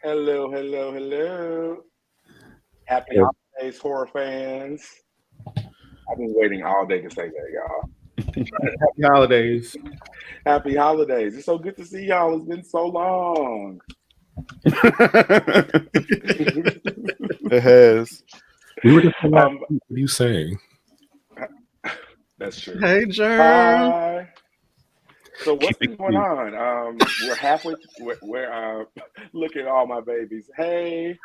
Hello, hello, hello. Happy Yeah. holidays, horror fans. I've been waiting all day to say that, y'all. Happy holidays. Happy holidays. It's so good to see y'all. It's been so long. It has. We were just last um, week. What are you saying? that's true. Hey, Germ. Hi. So what's been going on? We're halfway. We're look at all my babies. Hey.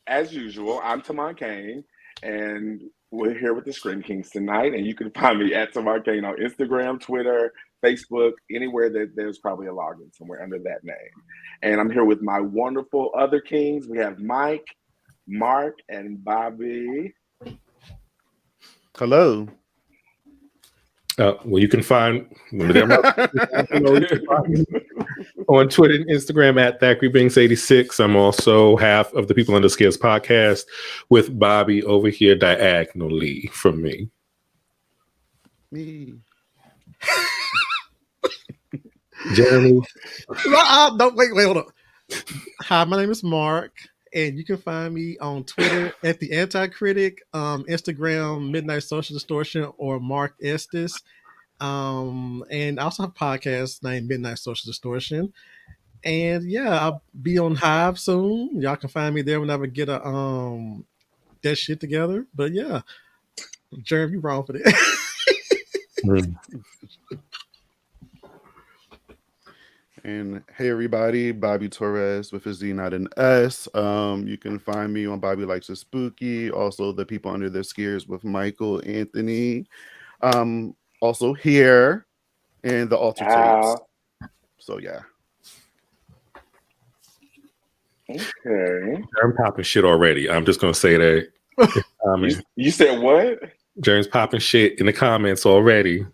As usual, I'm TaMon Kane, and we're here with the Scream Kingz tonight. And you can find me at TaMon Kane on Instagram, Twitter, Facebook, anywhere that there's probably a login somewhere under that name. And I'm here with my wonderful other kings. We have Mike, Mark, and Bobby. Hello. Well, you can find on Twitter and Instagram at ThackReBanks86. I'm also half of the People Under Scales podcast with Bobby over here diagonally from me. Me. Jeremy. No, wait, hold on. Hi, my name is Mark, and you can find me on Twitter at the Anti-Critic, Instagram Midnight Social Distortion or Mark Estes, and I also have a podcast named Midnight Social Distortion. And yeah, I'll be on Hive soon. Y'all can find me there whenever I get that shit together. But yeah, Jeremy, you wrong for that. And hey everybody, Bobby Torres with a Z, not an S. You can find me on Bobby Likes It Spooky, also the People Under Their Scares with Michael Anthony. Also here and the Alter Tapes. So yeah. Okay. I'm popping shit already. I'm just gonna say that. You said what? Jerem's popping shit in the comments already.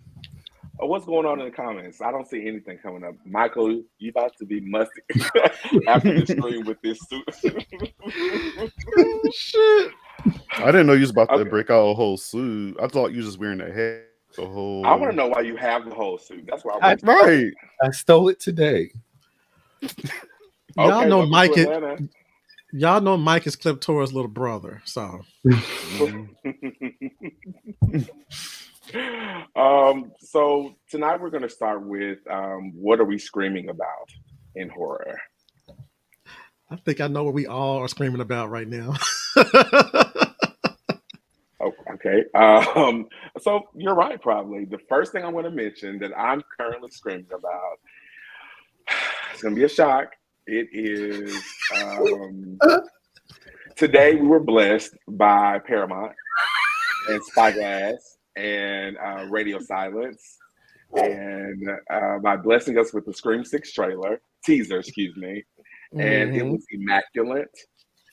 What's going on in the comments? I don't see anything coming up. Michael, you about to be musty after the stream with this suit. Shit. I didn't know you was about to break out a whole suit. I thought you was just wearing a head. The whole. I want to know why you have the whole suit. That's why I stole it today. Y'all know Mike. Y'all know Mike is Cliptora's little brother. So. So tonight we're going to start with what are we screaming about in horror? I think I know what we all are screaming about right now. Oh, okay. So you're right, probably. The first thing I'm going to mention that I'm currently screaming about, it's going to be a shock. It is today we were blessed by Paramount and Spyglass and Radio Silence, and by blessing us with the Scream 6 teaser, excuse me, and it was immaculate.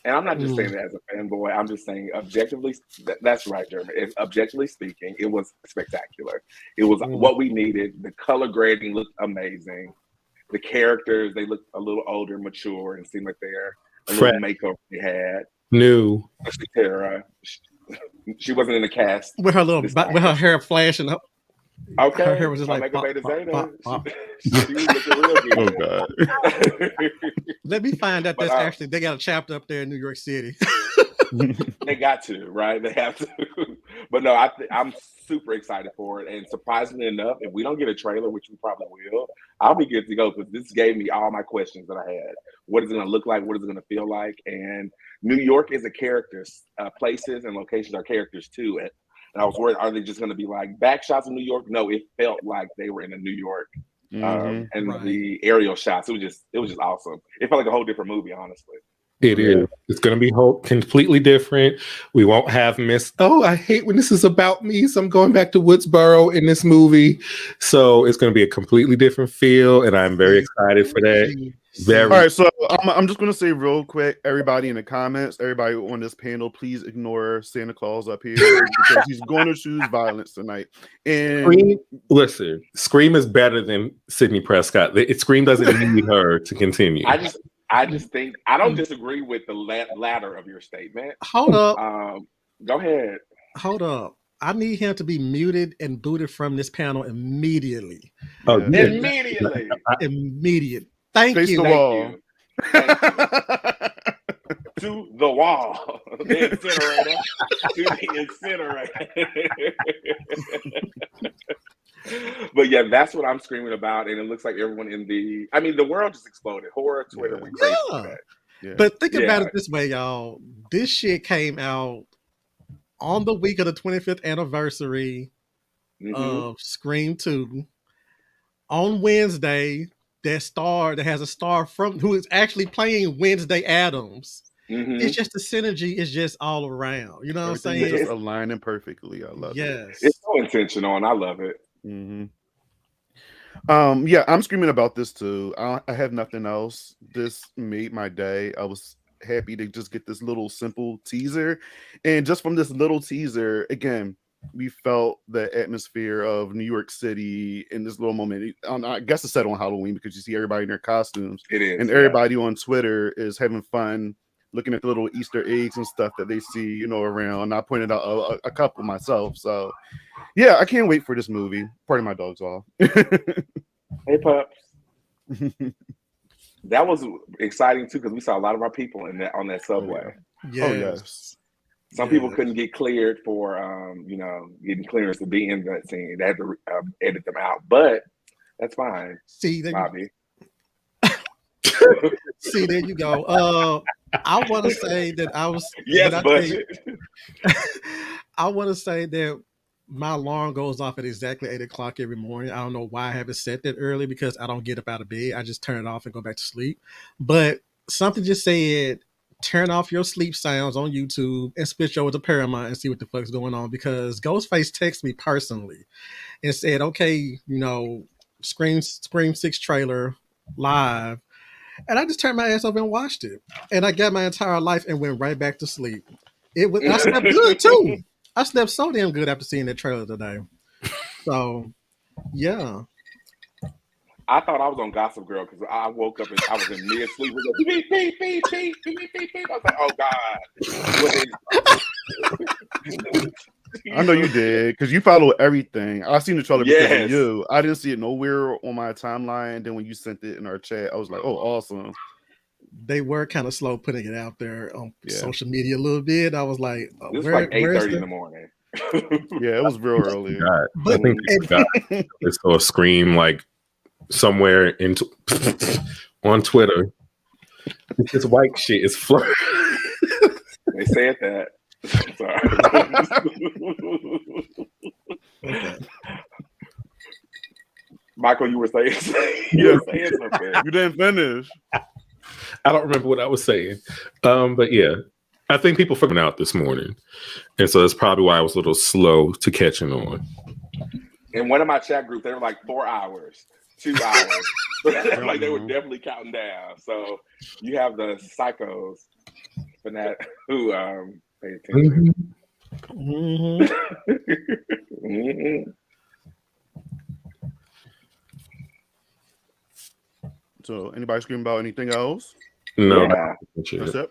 And I'm not just saying that as a fanboy. I'm just saying objectively, that's right, Jeremy. Objectively speaking, it was spectacular. It was what we needed. The color grading looked amazing. The characters, they looked a little older, mature, and seemed like they're a little makeover they had. New. Especially Tara. She wasn't in the cast with her little with her hair flashing up. Okay, her hair was just like Omega Beta Zeta. Pop. She was looking real good. Oh God! Let me find out that's actually they got a chapter up there in New York City. They got to, right? They have to. But no, I'm super excited for it. And surprisingly enough, if we don't get a trailer, which we probably will, I'll be good to go because this gave me all my questions that I had. What is it going to look like? What is it going to feel like? And New York is a character. Places and locations are characters too. And I was worried, are they just going to be like back shots of New York? No, it felt like they were in a New York. And the aerial shots, it was just awesome. It felt like a whole different movie, honestly. It is. It's going to be completely different. We won't have I hate when this is about me, so I'm going back to Woodsboro in this movie. So it's going to be a completely different feel, and I'm very excited for that. All right, so I'm just going to say real quick, everybody in the comments, everybody on this panel, please ignore Santa Claus up here because he's going to choose violence tonight. And Scream is better than Sidney Prescott. Scream doesn't need her to continue. I just think I don't disagree with the latter of your statement. Hold up. Go ahead. Hold up. I need him to be muted and booted from this panel immediately. Immediately. Immediate. Thank Face you. the wall. Thank you. To the wall. The incinerator. To the incinerator. But yeah, that's what I'm screaming about. And it looks like everyone the world just exploded. Horror Twitter went crazy for that. Yeah. But think about it this way, y'all. This shit came out on the week of the 25th anniversary of Scream 2. On Wednesday, that has a star from who is actually playing Wednesday Addams. It's just the synergy is just all around. You know what I'm saying? It's just aligning perfectly. I love it. Yes. It's so intentional and I love it. Yeah, I'm screaming about this too. I have nothing else. This made my day. I was happy to just get this little simple teaser. And just from this little teaser, again, we felt the atmosphere of New York City in this little moment. I guess it's set on Halloween because you see everybody in their costumes. It is. And everybody on Twitter is having fun looking at the little Easter eggs and stuff that they see, around. And I pointed out a couple myself. So, yeah, I can't wait for this movie. Pardon my dog's off. Hey, pups. That was exciting too because we saw a lot of our people on that subway. Yes. Some people couldn't get cleared for getting clearance to be in that scene. They had to edit them out, but that's fine. See, Bobby. See, there you go. I want to say that I was budget. I want to say that my alarm goes off at exactly 8 o'clock every morning. I don't know why I haven't set that early because I don't get up out of bed. I just turn it off and go back to sleep. But something just said, turn off your sleep sounds on YouTube and switch over to Paramount and see what the fuck's going on, because Ghostface texted me personally and said, okay, Scream 6 trailer live. And I just turned my ass over and watched it. And I got my entire life and went right back to sleep. I slept good too. I slept so damn good after seeing that trailer today. So, yeah. I thought I was on Gossip Girl because I woke up and I was in mid sleep. Beep, beep, beep, beep, beep, beep, beep. I was like, oh God. I know you did because you follow everything. I seen the trailer because of you. I didn't see it nowhere on my timeline. Then when you sent it in our chat, I was like, oh, awesome. They were kind of slow putting it out there on social media a little bit. I was like, this was like 8:30 in the morning. Yeah, it was real early. I think they saw a Scream like somewhere on Twitter. This white shit is flooding. They said that. Sorry. Michael, you were saying something. You didn't finish. I don't remember what I was saying. But yeah, I think people figured out this morning. And so that's probably why I was a little slow to catching on. In one of my chat groups, they were like 4 hours, 2 hours. Like they were definitely counting down. So you have the psychos for that who pay attention. So anybody scream about anything else? No. Yeah. That's it.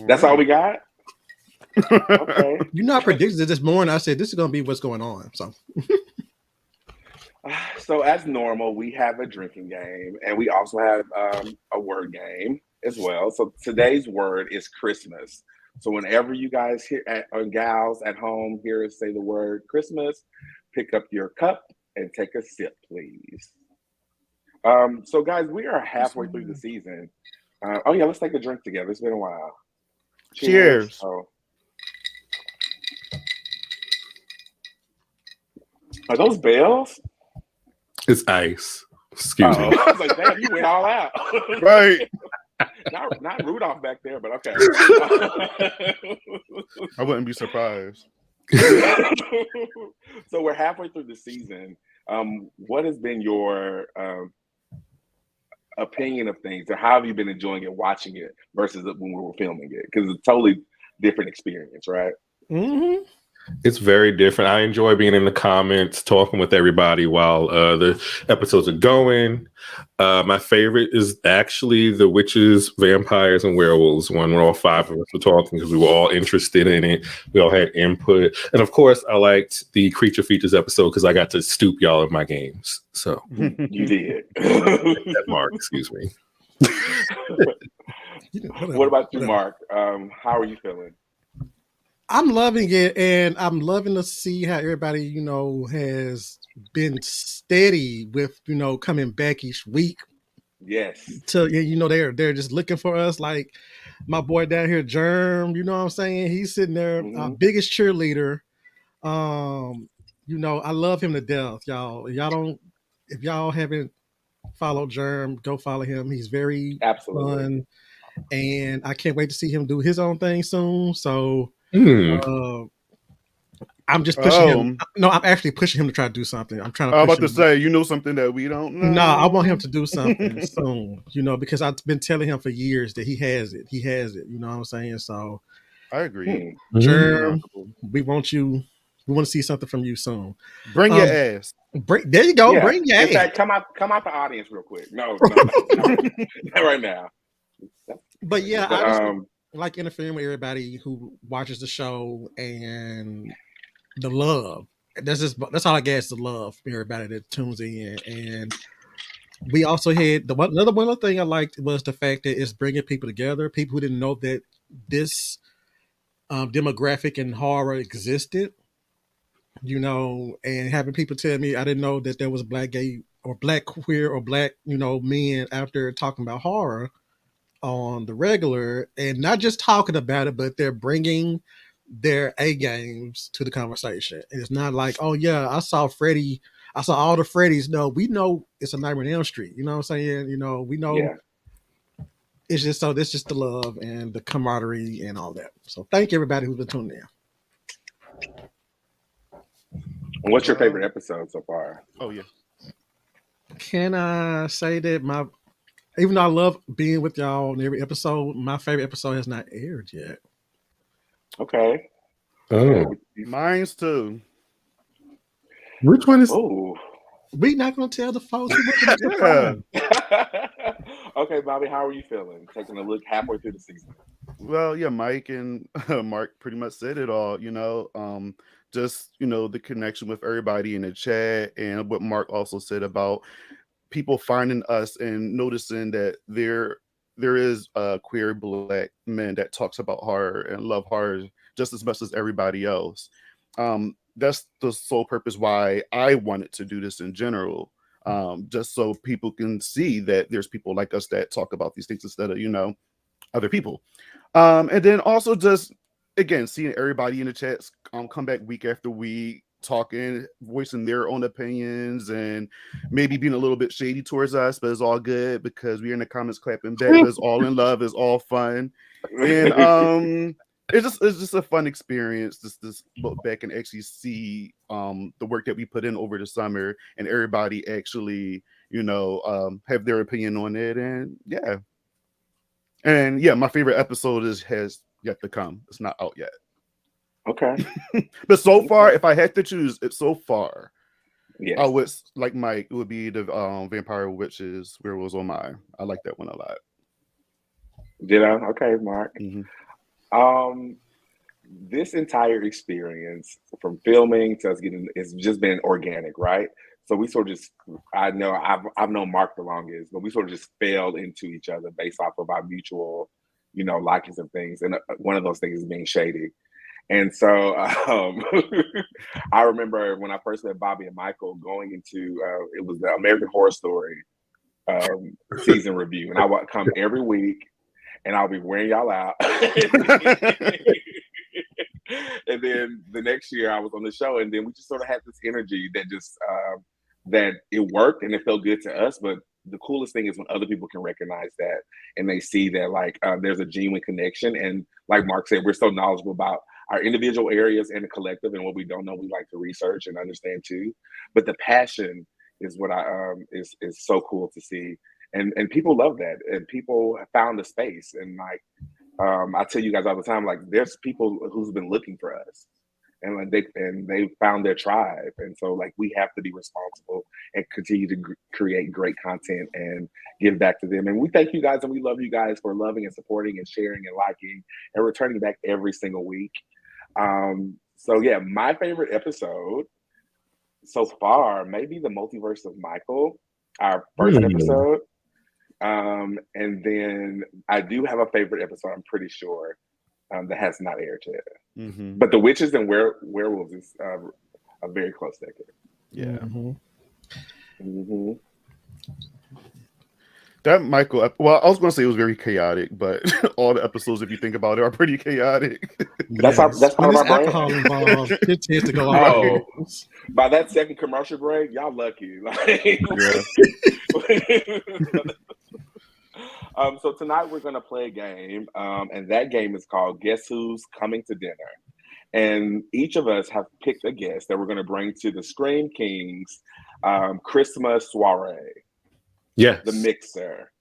That's all we got? Okay. I predicted it this morning. I said this is going to be what's going on. So as normal, we have a drinking game, and we also have a word game as well. So today's word is Christmas. So whenever you guys or gals at home hear us say the word Christmas, pick up your cup and take a sip, please. So guys, we are halfway through the season. Let's take a drink together. It's been a while. Cheers. Are those bells? It's ice. Excuse me. I was like, damn, you went all out. Right. Not Rudolph back there, but okay. I wouldn't be surprised. So we're halfway through the season. What has been your opinion of things, or how have you been enjoying it, watching it versus when we were filming it? Because it's a totally different experience, right? Mm-hmm. It's very different. I enjoy being in the comments, talking with everybody while the episodes are going. My favorite is actually the witches, vampires, and werewolves one where all five of us were talking because we were all interested in it. We all had input. And of course, I liked the Creature Features episode because I got to stoop y'all in my games. So you did. that mark, excuse me. What about you, Mark? How are you feeling? I'm loving it, and I'm loving to see how everybody, has been steady with, coming back each week. Yes. They're just looking for us. Like my boy down here, Germ. You know what I'm saying? He's sitting there, our biggest cheerleader. I love him to death, y'all. If y'all haven't followed Germ, go follow him. He's very fun, and I can't wait to see him do his own thing soon. So. I'm just pushing him. No, I'm actually pushing him to try to do something. I'm trying to. I'm about to say, something that we don't know. No, I want him to do something soon. Because I've been telling him for years that he has it. He has it. You know what I'm saying? So I agree. Germ, we want you. We want to see something from you soon. Bring your ass. There you go. Yeah. Bring your ass. In fact, come out the audience real quick. No, not right now. But yeah, I just like interfering with everybody who watches the show and the love. That's all I guess, the love from everybody that tunes in. And we also had another thing I liked was the fact that it's bringing people together. People who didn't know that this demographic in horror existed, and having people tell me I didn't know that there was black gay or black queer or black, men out there talking about horror on the regular, and not just talking about it, but they're bringing their A games to the conversation. And it's not like, oh yeah, I saw all the Freddys. No, we know it's a Nightmare on Elm Street. You know what I'm saying? We know. Yeah. It's just this just the love and the camaraderie and all that. So thank everybody who's been tuning in. What's your favorite episode so far? Oh yeah. Can I say that even though I love being with y'all on every episode, my favorite episode has not aired yet. Okay. Oh, mine's too. Which one is? Oh, we not gonna tell the folks. Okay, Bobby, how are you feeling? Taking a look halfway through the season. Well, yeah, Mike and Mark pretty much said it all. Just the connection with everybody in the chat, and what Mark also said about people finding us and noticing that there is queer black men that talks about horror and love horror just as much as everybody else. That's the sole purpose why I wanted to do this in general, just so people can see that there's people like us that talk about these things instead of other people. And then also just again seeing everybody in the chats come back week after week, talking, voicing their own opinions, and maybe being a little bit shady towards us, but it's all good because we're in the comments clapping back. It's all in love, it's all fun, and it's just a fun experience. Just look back and actually see the work that we put in over the summer, and everybody actually have their opinion on it, and my favorite episode has yet to come. It's not out yet. Okay. But so far, if I had to choose it so far, yes. I would, like Mike, it would be the Vampire Witches, Werewolves on Mine. I like that one a lot. Did I? Okay, Mark. Mm-hmm. This entire experience from filming to us it's just been organic, right? So we sort of just, I've known Mark the longest, but we sort of just fell into each other based off of our mutual, likings and things. And one of those things is being shady. And so I remember when I first met Bobby and Michael going into, it was the American Horror Story season review. And I would come every week and I'll be wearing y'all out. And then the next year I was on the show, and then we just sort of had this energy that just, that it worked and it felt good to us. But the coolest thing is when other people can recognize that and they see that there's a genuine connection. And like Mark said, we're so knowledgeable about our individual areas and the collective, and what we don't know, we like to research and understand too. But the passion is what is so cool to see. And people love that, and people have found the space. And I tell you guys all the time, there's people who's been looking for us, and they found their tribe. And so we have to be responsible and continue to create great content and give back to them. And we thank you guys, and we love you guys for loving and supporting and sharing and liking and returning back every single week. So yeah, my favorite episode so far, maybe the Multiverse of Michael, our first episode. And then I do have a favorite episode, I'm pretty sure, that has not aired yet. Mm-hmm. But the witches and werewolves is a very close second. Yeah. Mm-hmm. Mm-hmm. That Michael, well, I was going to say it was very chaotic, but all the episodes, if you think about it, are pretty chaotic. That's part of When our there's alcohol brand. involved, it tends to go Oh. off. By that second commercial break, y'all lucky. Like, so tonight we're going to play a game, and that game is called Guess Who's Coming to Dinner. And each of us have picked a guest that we're going to bring to the Scream Kingz Christmas soiree. Yes. The mixer.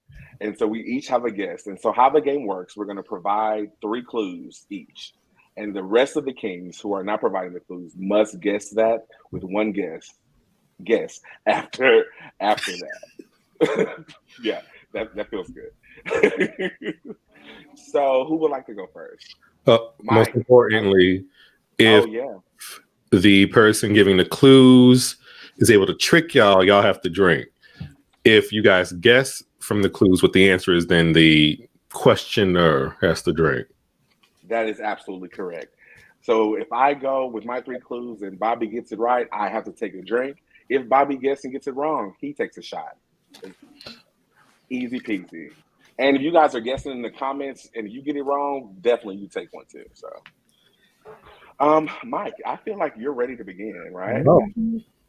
And so we each have a guest. And so how the game works, we're going to provide 3 clues each. And the rest of the kings who are not providing the clues must guess that with one guess after that. Yeah, that feels good. So who would like to go first? Most importantly, if yeah. the person giving the clues is able to trick y'all, y'all have to drink. If you guys guess from the clues what the answer is, then the questioner has to drink. That is absolutely correct. So if I go with my 3 clues and Bobby gets it right, I have to take a drink. If Bobby guesses and gets it wrong, he takes a shot. Easy peasy. And if you guys are guessing in the comments and you get it wrong, definitely you take one too. So, Mike, I feel like you're ready to begin, right? Oh,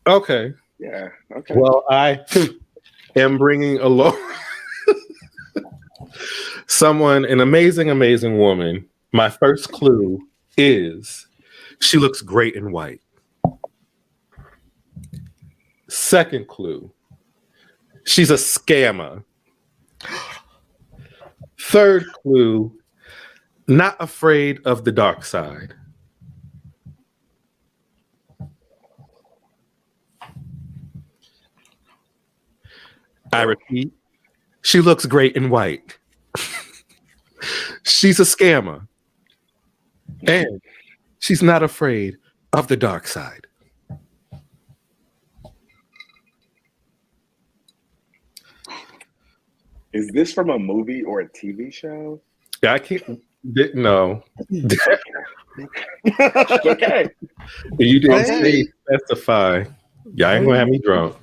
okay. Yeah. Okay. Well, I am bringing along an amazing woman. My first clue is she looks great in white. Second clue, she's a scammer. Third clue, not afraid of the dark side. I repeat, she looks great in white. She's a scammer. And she's not afraid of the dark side. Is this from a movie or a TV show? I can't. No. Okay. You didn't specify. Y'all ain't gonna have me drunk.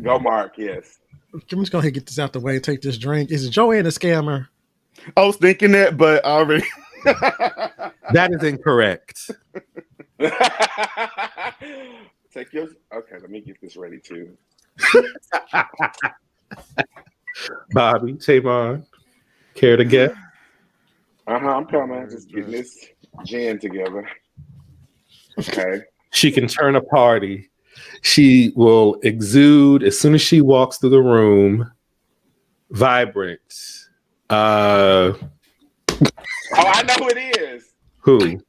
Go, Mark. Yes. I'm just going to get this out the way and take this drink. Is Joanne a scammer? I was thinking that, but I already. That is incorrect. Take yours. Okay, let me get this ready too. Bobby, TaMon, care to guess? I'm coming. Just getting this gin together. Okay. She can turn a party. She will exude as soon as she walks through the room. Vibrant. Oh, I know who it is. Who?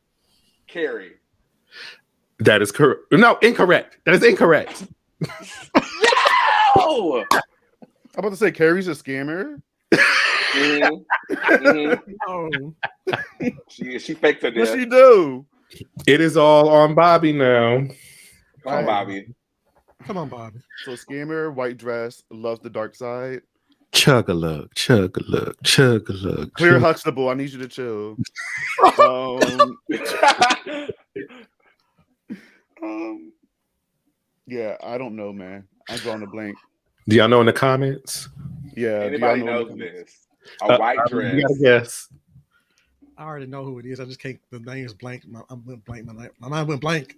Carrie. That is correct. No, incorrect. That is incorrect. No! I'm about to say Carrie's a scammer. Oh. She faked her death. What she do? It is all on Bobby now. Come on, Bobby. Come on, Bobby. So scammer, white dress, loves the dark side. Chug-a-lug, chug-a-lug, chug-a-lug. Clear Huxtable, I need you to chill. Yeah, I don't know, man. I'm drawing a blank. Do y'all know in the comments? Yeah. Anybody knows this? A white dress. You gotta guess. I already know who it is. I just can't. The name is blank. I went blank. My mind went blank.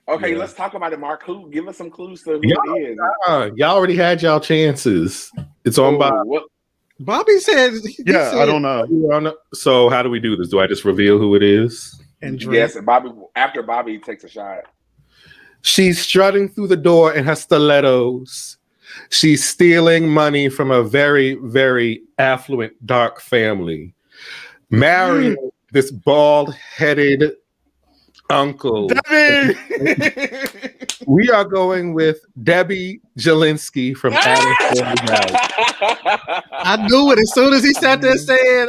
Okay, Yeah. let's talk about it, Mark. Give us some clues to who it is. Y'all already had y'all chances. It's on Bobby. What? Bobby said. Yeah, I don't know. So how do we do this? Do I just reveal who it is? And drink. Yes, Bobby. After Bobby takes a shot. She's strutting through the door in her stilettos. She's stealing money from a very, very affluent, dark family. Marrying this bald-headed uncle. Debbie! We are going with Debbie Jelinski from Adam's Family Values. I knew it as soon as he sat there saying,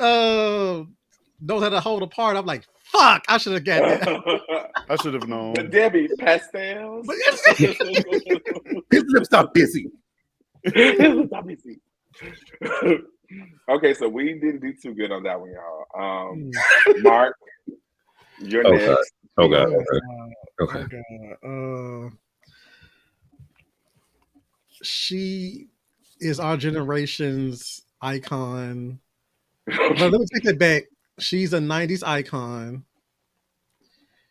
knows how to hold apart. I'm like, fuck, I should have got that. I should have known. But Debbie, pastels. His lips are busy. Stop busy. Okay, so we didn't do too good on that one, y'all. Mark, you're next. Oh God. Okay. She is our generation's icon. But let me take that back. She's a 90s icon.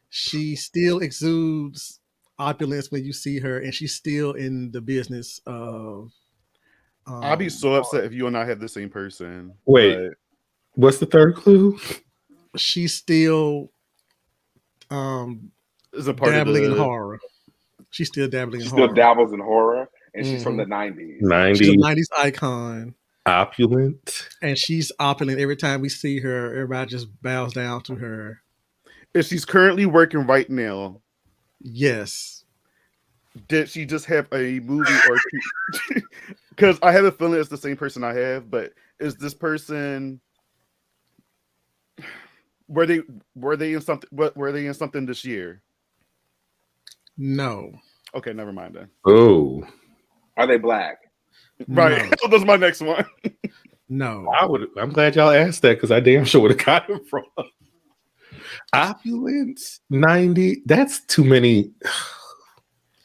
She still exudes opulence when you see her, and she's still in the business of. I'd be so upset if you and I had the same person. Wait, what's the third clue? She's still is a part dabbling of in horror. She's still dabbling in She horror. still dabbles in horror, and she's from the 90s. 90s. She's a 90s icon. Opulent. And she's opulent. Every time we see her, everybody just bows down to her. And she's currently working right now. Yes. Did she just have a movie or two? Because I have a feeling it's the same person I have, but is this person were they in something? What were they in something this year? No. Okay, never mind then. Oh. Are they black? Right. No. That's my next one. No. I'm glad y'all asked that because I damn sure would have got it from. Opulence 90. That's too many.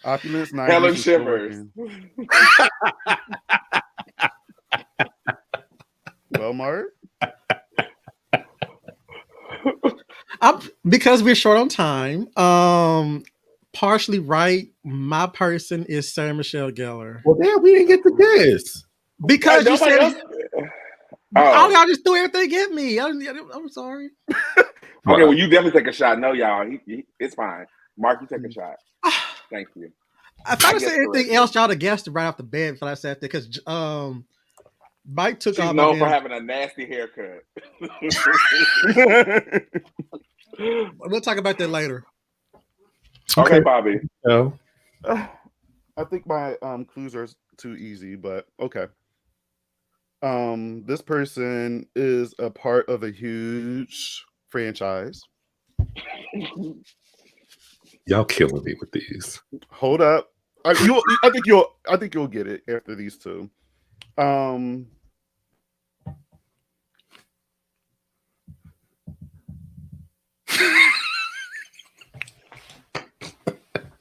Opulence 90. Helen Shivers. Well, Mark. Because we're short on time. Partially right. My person is Sarah Michelle Gellar. Well, damn, we didn't get to guess. Because you said all y'all just threw everything at me. I'm sorry. Okay, well, you definitely take a shot. No, y'all, it's fine. Mark, you take a shot. Thank you. If I would say anything else, y'all have guessed right off the bat before I said that because Mike took She's off. known for having a nasty haircut. We'll talk about that later. Okay, Bobby. No. I think my clues are too easy, but okay. This person is a part of a huge franchise. Y'all killing me with these. Hold up. I think you'll get it after these two.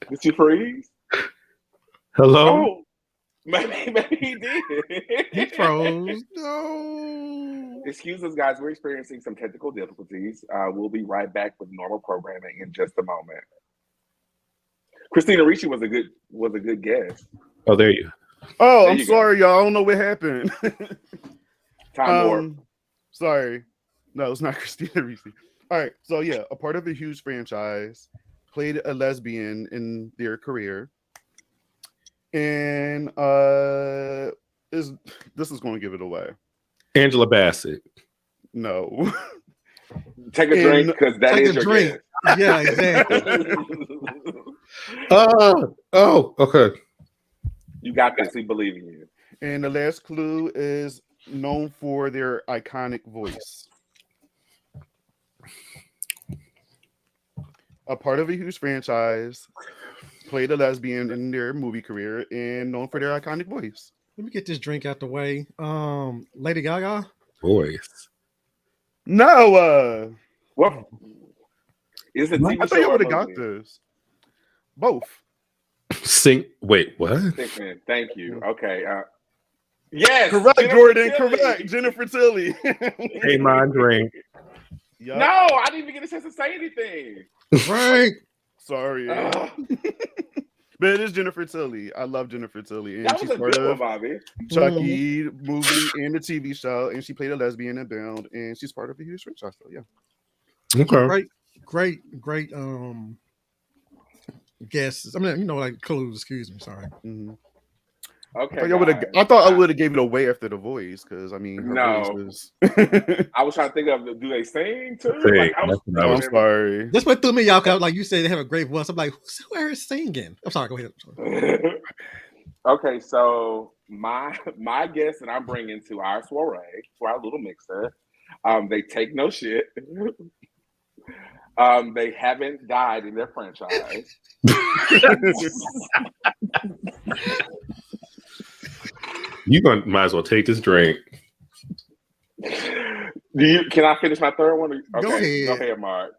Did you freeze? Hello? Oh, maybe he did. He froze. No. Excuse us, guys. We're experiencing some technical difficulties. We'll be right back with normal programming in just a moment. Christina Ricci was a good guess. Oh, there you go. Oh, I'm sorry, y'all. I don't know what happened. Time warp. Sorry. No, it's not Christina Ricci. All right. So yeah, a part of a huge franchise, played a lesbian in their career. And this is going to give it away. Angela Bassett. No. Take a drink because that is your drink. Guess. Yeah, exactly. Okay. You got this. We believe in you. And the last clue is known for their iconic voice. A part of a huge franchise, played a lesbian in their movie career, and known for their iconic voice. Let me get this drink out the way. Lady Gaga. Voice. No. What? Is it TV I show thought you or would have got movie? this. Both. Wait, what? Stickman. Thank you. Okay. Yes. Correct, Jennifer Jordan. Tilly. Correct. Jennifer Tilly. Hey, my drink. Yep. No, I didn't even get a chance to say anything. Right. Sorry. But it is Jennifer Tilly. I love Jennifer Tilly. And That was she's a part good one, of Bobby. Chucky movie and the TV show. And she played a lesbian in Bound. And she's part of a huge franchise. So yeah. Okay. Great guesses. I mean, like clues, excuse me, sorry. Mm-hmm. Okay. I thought I would have gave it away after the voice because I mean, her voice is. I was trying to think of, do they sing too? Sing. Like, I'm sorry. This went through me, y'all. Like you said, they have a great voice. I'm like, who is singing? I'm sorry. Go ahead. Okay, so my guess that I'm bringing to our soiree, to our little mixer, they take no shit. They haven't died in their franchise. Might as well take this drink. Can I finish my third one? Okay, Go ahead, Mark.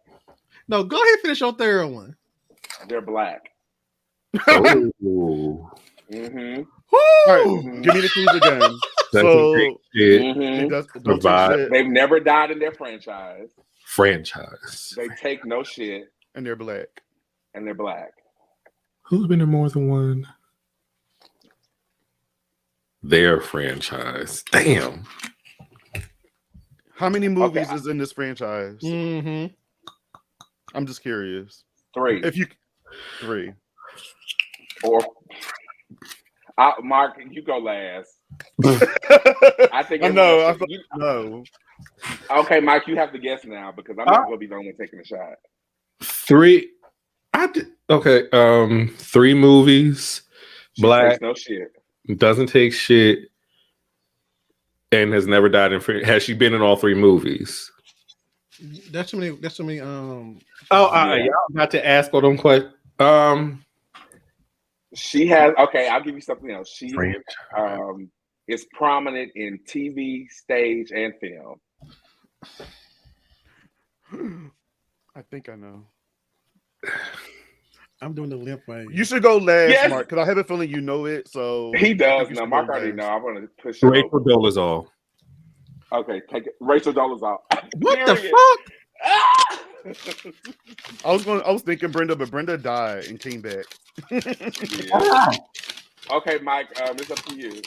No, go ahead and finish your third one. They're black. Oh. Mm-hmm. All right, give me the clues again. So They've never died in their franchise. They take no shit. And they're black. Who's been in more than one? Their franchise. Damn. How many movies is in this franchise? Mm-hmm. I'm just curious. 3. If you 3. Or Mark, you go last. I think no. Okay, Mike, you have to guess now because I'm not going to be the only one taking a shot. 3. Okay. 3 movies. She black. Takes no shit. Doesn't take shit. And has never died in. Has she been in all 3 movies? That's too many. Y'all about to ask all them questions. She has. Okay, I'll give you something else. She is prominent in TV, stage, and film. I think I know. I'm doing the limp way. You should go last, Mark, because I have a feeling you know it. So he does. No, Mark already know. I want to push Rachel Dolezal. Okay, take it. Rachel Dolezal. What the fuck? I was thinking Brenda, but Brenda died and came back. Okay, Mike, it's up to you.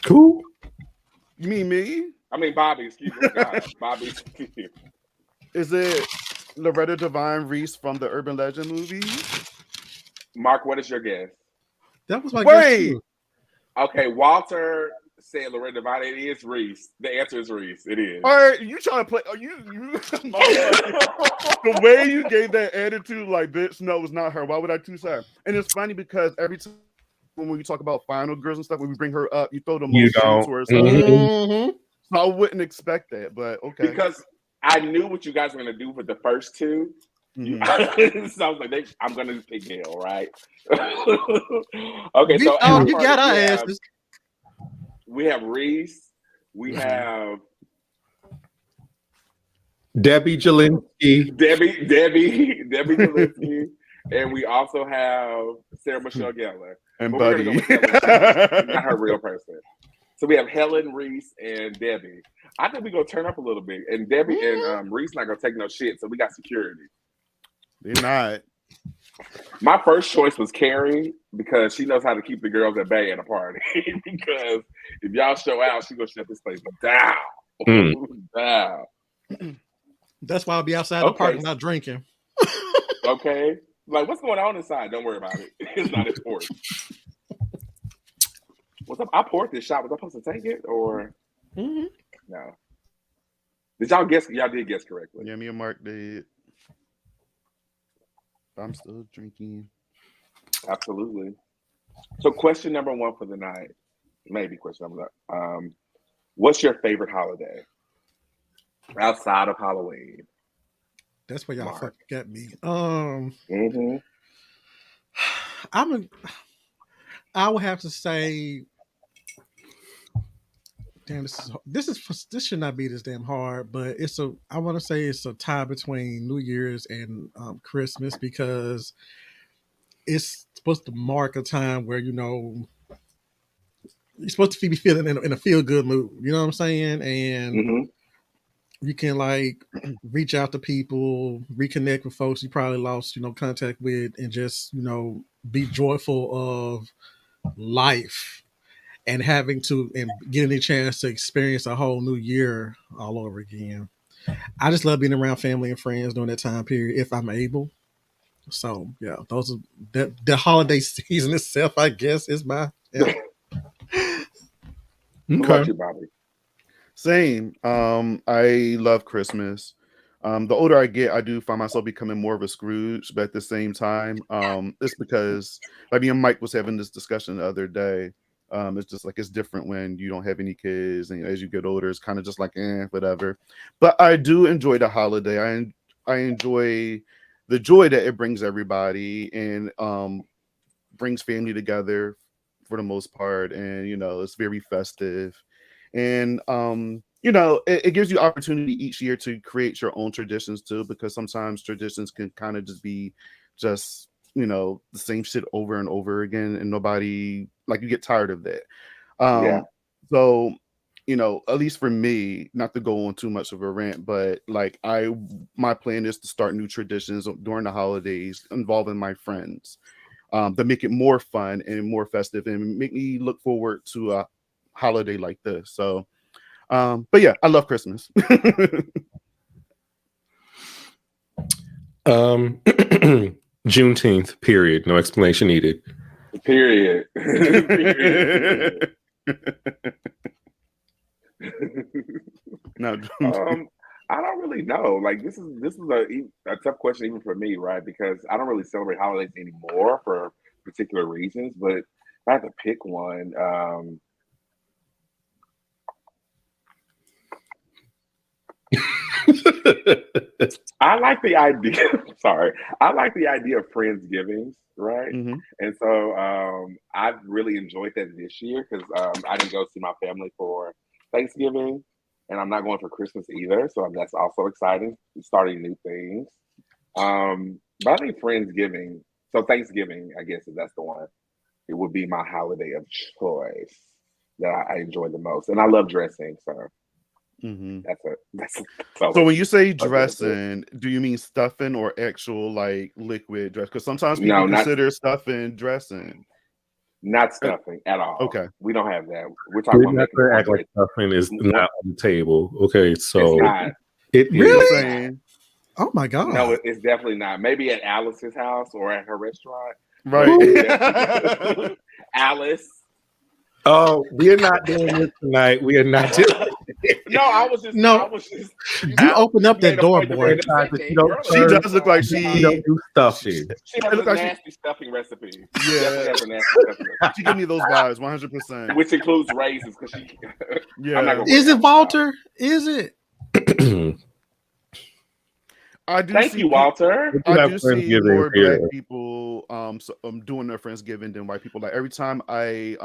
Cool. You mean me? I mean Bobby, excuse me. God, Bobby. Is it Loretta Devine Reese from the Urban Legend movie? Mark, what is your guess? That was my guess too. Okay, Walter said Loretta Devine. It is Reese. The answer is Reese. It is. All right, you trying to play? Are you the way you gave that attitude, like, bitch, no, it's not her. Why would I choose her? And it's funny because every time when we talk about Final Girls and stuff, when we bring her up, you throw the most shade towards her. Mm-hmm. So I wouldn't expect that, but okay. Because I knew what you guys were going to do for the first 2. Mm-hmm. So I was like, I'm going to pick Gail, right? Okay, so you got our asses. We have Reese. We have Debbie Jelinski. Debbie Jelinski. And we also have Sarah Michelle Gellar. And Buddy. Not her real person. So we have Helen, Reese, and Debbie. I think we're going to turn up a little bit. And Debbie and Reese not going to take no shit, so we got security. They're not. My first choice was Carrie because she knows how to keep the girls at bay at a party. Because if y'all show out, she's going to shut this place down. Down. That's why I'll be outside the park not drinking. Okay. Like, what's going on inside? Don't worry about it. It's not important. What's up? I poured this shot. Was I supposed to take it or no? Did y'all guess? Y'all did guess correctly. Yeah, me and Mark did. I'm still drinking. Absolutely. So, question number 1 for the night. Maybe question number 1. What's your favorite holiday outside of Halloween? That's where y'all fucking got me. I would have to say, damn, this should not be this damn hard, but I want to say it's a tie between New Year's and Christmas because it's supposed to mark a time where you're supposed to be feeling in a feel good mood. You know what I'm saying? And you can like reach out to people, reconnect with folks you probably lost, contact with, and just, be joyful of life and getting a chance to experience a whole new year all over again. I just love being around family and friends during that time period if I'm able. So yeah, those are the holiday season itself, I guess, is my Okay. What about you, Bobby? Same. I love Christmas. The older I get, I do find myself becoming more of a Scrooge, but at the same time, it's because like me and Mike was having this discussion the other day. It's just like it's different when you don't have any kids, and as you get older, it's kind of just like whatever. But I do enjoy the holiday. I enjoy the joy that it brings everybody, and brings family together for the most part, and it's very festive, and it gives you opportunity each year to create your own traditions too, because sometimes traditions can kind of just be just the same shit over and over again, and nobody, like, you get tired of that. Yeah. So at least for me, not to go on too much of a rant, but like my plan is to start new traditions during the holidays involving my friends, to make it more fun and more festive and make me look forward to a holiday like this. So, but yeah, I love Christmas. Juneteenth, period. No explanation needed. Period. Period. No. I don't really know. Like, this is a tough question even for me, right? Because I don't really celebrate holidays anymore for particular reasons. But if I have to pick one, I like the idea. Sorry, I like the idea of Friendsgivings, right? Mm-hmm. And so I've really enjoyed that this year because I didn't go see my family for Thanksgiving, and I'm not going for Christmas either. So that's also exciting, starting new things. But I think Friendsgiving, so Thanksgiving, I guess if that's the one, it would be my holiday of choice that I enjoy the most, and I love dressing. So Mm-hmm. that's so when you say dressing, do you mean stuffing or actual like liquid dress? Because sometimes people consider stuffing dressing. Not stuffing at all. Okay, we don't have that. We're talking about making act like stuffing is not on the table. Okay, so it's not. It really? is. Oh my god! No, it's definitely not. Maybe at Alice's house or at her restaurant. Right. Alice. Oh, we are not doing this tonight. We are not doing No, I was just. You open up that door, boy. She does look like she don't do stuffing. She has a nasty stuffing recipe. Yeah, she give me those vibes 100%, which includes raisins because she. Yeah, is it Walter? Is it? I do. Thank you, Walter. I do see more Black people doing their Friendsgiving than white people. Like every time I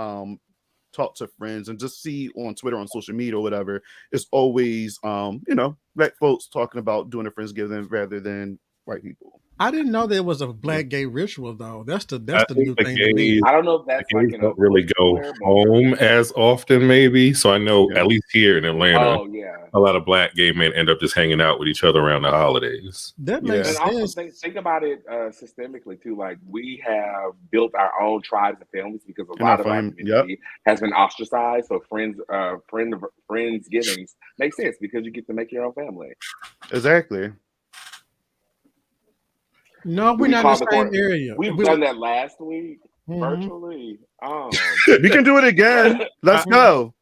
talk to friends and just see on Twitter, on social media or whatever, it's always Black folks talking about doing a Friendsgiving rather than white people. I didn't know there was a Black gay ritual though. That's the new thing to me. I don't know if that's like don't really go home as often, maybe. So I know at least here in Atlanta, a lot of Black gay men end up just hanging out with each other around the holidays. That makes sense. And also think about it systemically too. Like we have built our own tribes and families because a lot of our community has been ostracized. So Friendsgivings make sense because you get to make your own family. Exactly. No, we're not in the same area. We've done that last week virtually. We can do it again. Let's go.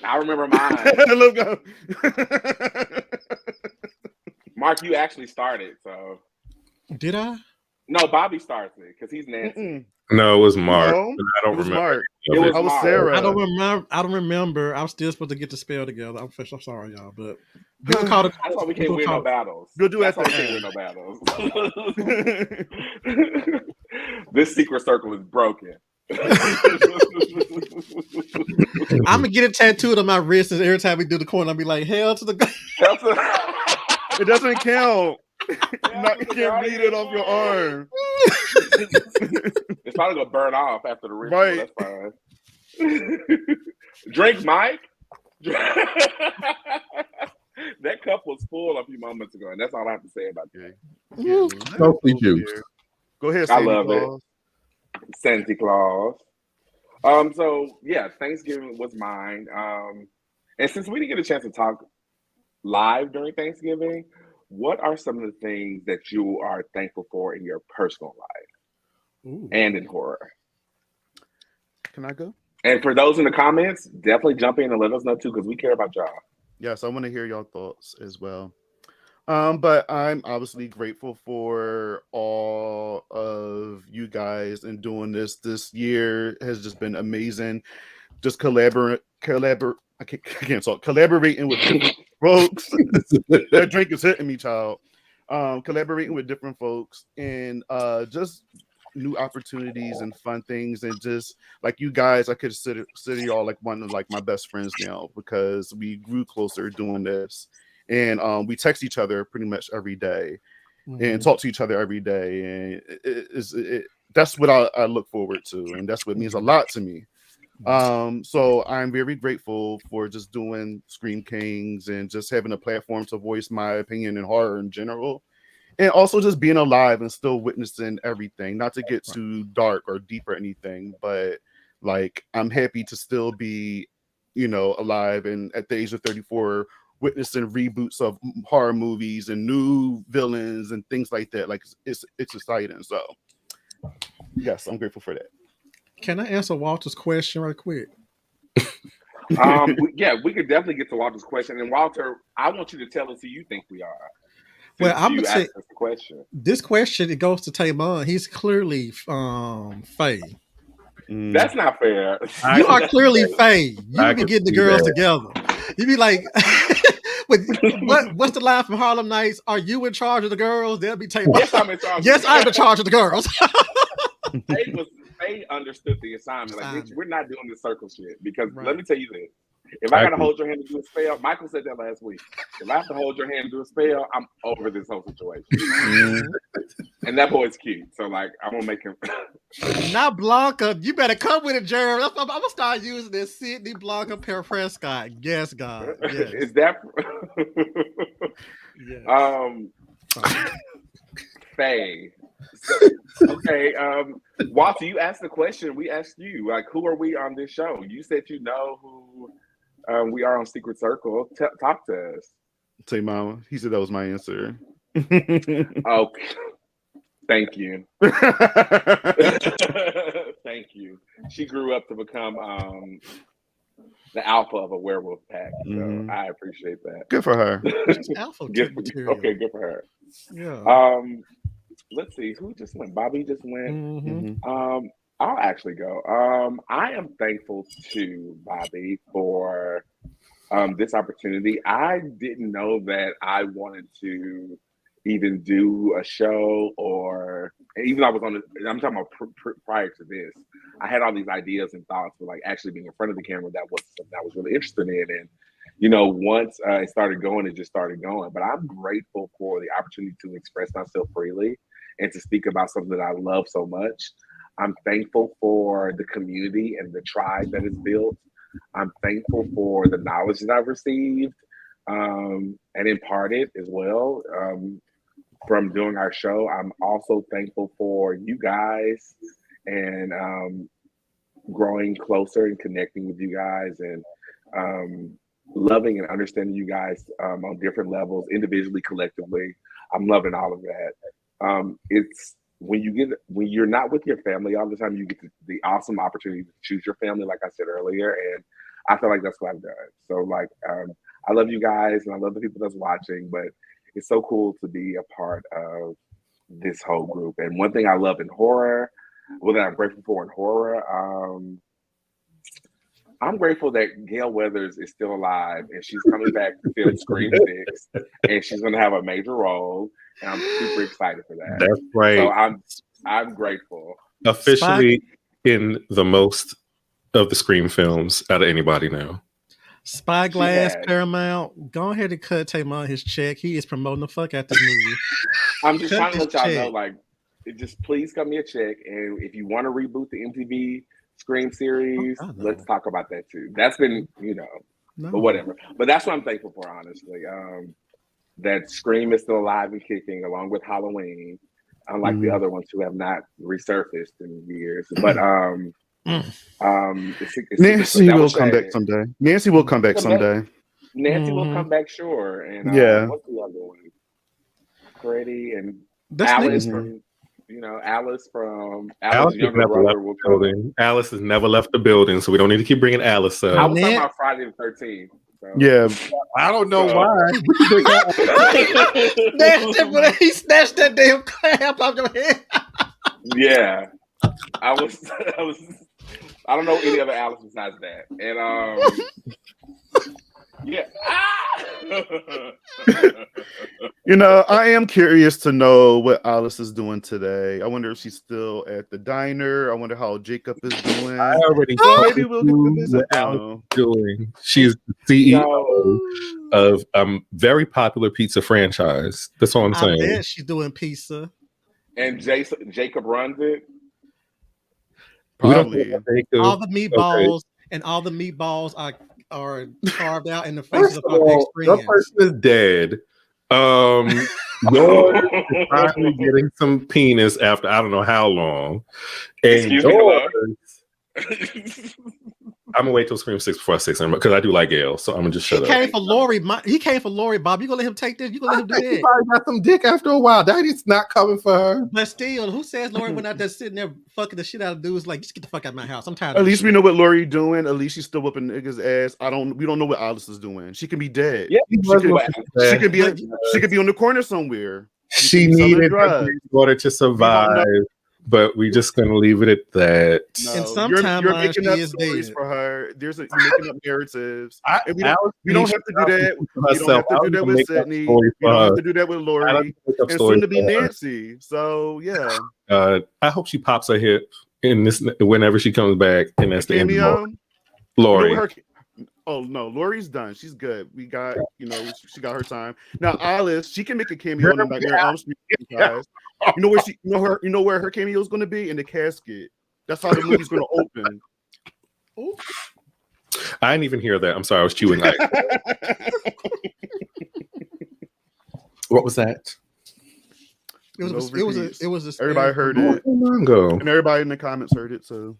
I remember mine. Let's go. Mark, you actually started, so. Did I? No, Bobby started it because he's Nancy. No, it was Mark. No, I don't remember. It was Sarah. I don't remember. I was still supposed to get the spell together. I'm sorry, y'all, but that's why we can't win no battles. We'll do it. That's why we can't win no battles. This secret circle is broken. I'm gonna get it tattooed on my wrist, and every time we do the corner, I'll be like, "Hell to the." It doesn't count. You can't read it off your arm. It's probably gonna burn off after the ritual. Right. That's fine. Drink, Mike. That cup was full a few moments ago, and that's all I have to say about that. Mostly juice. Go ahead, Santa Claus. Santa Claus. So yeah, Thanksgiving was mine. And since we didn't get a chance to talk live during Thanksgiving, what are some of the things that you are thankful for in your personal life and in horror? Can I go? And for those in the comments, definitely jump in and let us know too, because we care about y'all. Yes, I want to hear your thoughts as well. But I'm obviously grateful for all of you guys and doing this. This year has just been amazing. Just I can't talk. Collaborating with different folks. That drink is hitting me, child. Collaborating with different folks and just new opportunities and fun things, and just like you guys, I consider y'all like one of like my best friends now because we grew closer doing this, and we text each other pretty much every day and talk to each other every day, and that's what I look forward to, and that's what means a lot to me. So I'm very grateful for just doing Scream Kingz and just having a platform to voice my opinion in horror in general. And also just being alive and still witnessing everything, not to get too dark or deep or anything, but like I'm happy to still be, alive and at the age of 34, witnessing reboots of horror movies and new villains and things like that. Like it's exciting. So yes, I'm grateful for that. Can I answer Walter's question right quick? We could definitely get to Walter's question. And Walter, I want you to tell us who you think we are. Well, I'm gonna say the question. This question, it goes to TaMon. He's clearly Faye. That's not fair. You are clearly Faye. You be getting the girls together. You be like, what's the line from Harlem Nights? Are you in charge of the girls? They'll be TaMon. Yes, I'm in charge. Yes, I'm in charge of the girls. They understood the assignment. Like, bitch, we're not doing this circle shit. Because let me tell you this. If I gotta hold your hand to do a spell, Michael said that last week. If I have to hold your hand to do a spell, I'm over this whole situation. And that boy's cute. So like I'm gonna make him Not Blanca. You better come with it, Jeremy. I'm gonna start using this Sydney Blanca Prescott. Yes, God. Yes. Is that yes. Faye. Okay, Walter, you asked the question. We asked you, like, who are we on this show? You said you know who we are on Secret Circle. Talk to us. Say, Mama. He said that was my answer. Oh, thank you. Thank you. She grew up to become the alpha of a werewolf pack. So I appreciate that. Good for her. Alpha okay, good for her. Yeah. Let's see, who just went? Bobby just went. I'll actually go. I am thankful to Bobby for this opportunity. I didn't know that I wanted to even do a show, or even though I was on I'm talking about prior to this, I had all these ideas and thoughts for like actually being in front of the camera. That was something I was really interested in. And once it started going, it just started going. But I'm grateful for the opportunity to express myself freely and to speak about something that I love so much. I'm thankful for the community and the tribe that is built. I'm thankful for the knowledge that I've received and imparted as well from doing our show. I'm also thankful for you guys and growing closer and connecting with you guys and loving and understanding you guys on different levels, individually, collectively. I'm loving all of that. It's when you're not with your family all the time, you get the awesome opportunity to choose your family, like I said earlier, and I feel like that's what I've done. So like I love you guys and I love the people that's watching, but it's so cool to be a part of this whole group. And one thing I love in horror, that I'm grateful for in horror, I'm grateful that Gail Weathers is still alive and she's coming back to film Scream 6 and she's going to have a major role. And I'm super excited for that. That's right. So I'm grateful. Officially in the most of the Scream films out of anybody now. Spyglass, Paramount, go ahead and cut TaMon his check. He is promoting the fuck out this movie. I'm just trying to let y'all know, like, just please cut me a check. And if you want to reboot the MTV Scream series, let's talk about that too. That's been, but whatever. But that's what I'm thankful for, honestly. That Scream is still alive and kicking, along with Halloween, unlike the other ones who have not resurfaced in years. But Nancy will come back someday. Nancy will come back someday. Nancy will come back, sure. And what's the other one? Freddie and Alice from. Alice from Alice's younger brother will come in. Alice has never left the building, so we don't need to keep bringing Alice up. I was talking about Friday the 13th. So. Yeah, I don't know So- why. He snatched that damn crab off your head. Yeah, I was. I don't know any other Alice besides that, and yeah. You know, I am curious to know what Alice is doing today. I wonder if she's still at the diner. I wonder how Jacob is doing. I already So told maybe we'll get to you visit what Alice them. is doing. She's the CEO of a very popular pizza franchise. That's all I'm I saying. bet she's doing pizza. And Jacob runs it. We don't Probably. know Jacob. All the meatballs and all the meatballs are carved out in the faces First of of our all, your ex-friends. person is dead. Yours is finally getting some penis after I don't know how long. And Excuse me, hello? yours, I'm gonna wait till Scream 6 before I say something because I do like Gail, so I'm gonna just shut He up. came for Lori. He came for Lori, Bob. You gonna let him take this? You gonna let him do He that? probably got some dick after a while. Daddy's not coming for her. But still, who says Lori went out there sitting there fucking the shit out of dudes? Like, just get the fuck out of my house. I'm tired of At this least we shit. know what Lori doing. At least she's still whooping niggas' ass. We don't know what Alice is doing. She can be dead. Yeah, She could be on the corner somewhere. She could be selling needed her drugs. granddaughter to survive, but we're just gonna leave it at that. No, In some you're timelines, making she up is stories dead. for her. You're making up narratives. And we Alice don't have to do that. We don't have to do that with Sydney. We don't have to do that with Lori. And soon to be Nancy. So yeah. I hope she pops her hip in this whenever she comes back, and that's the end of Cameo. Lori. Oh no, Lori's done. She's good. We got, she got her time. Now Alice, she can make a cameo in the Nightmare on Elm Street, guys. You know where her cameo is going to be? In the casket. That's how the movie's going to open. I didn't even hear that. I'm sorry, I was chewing. What was that? It was everybody heard it. And everybody in the comments heard it. So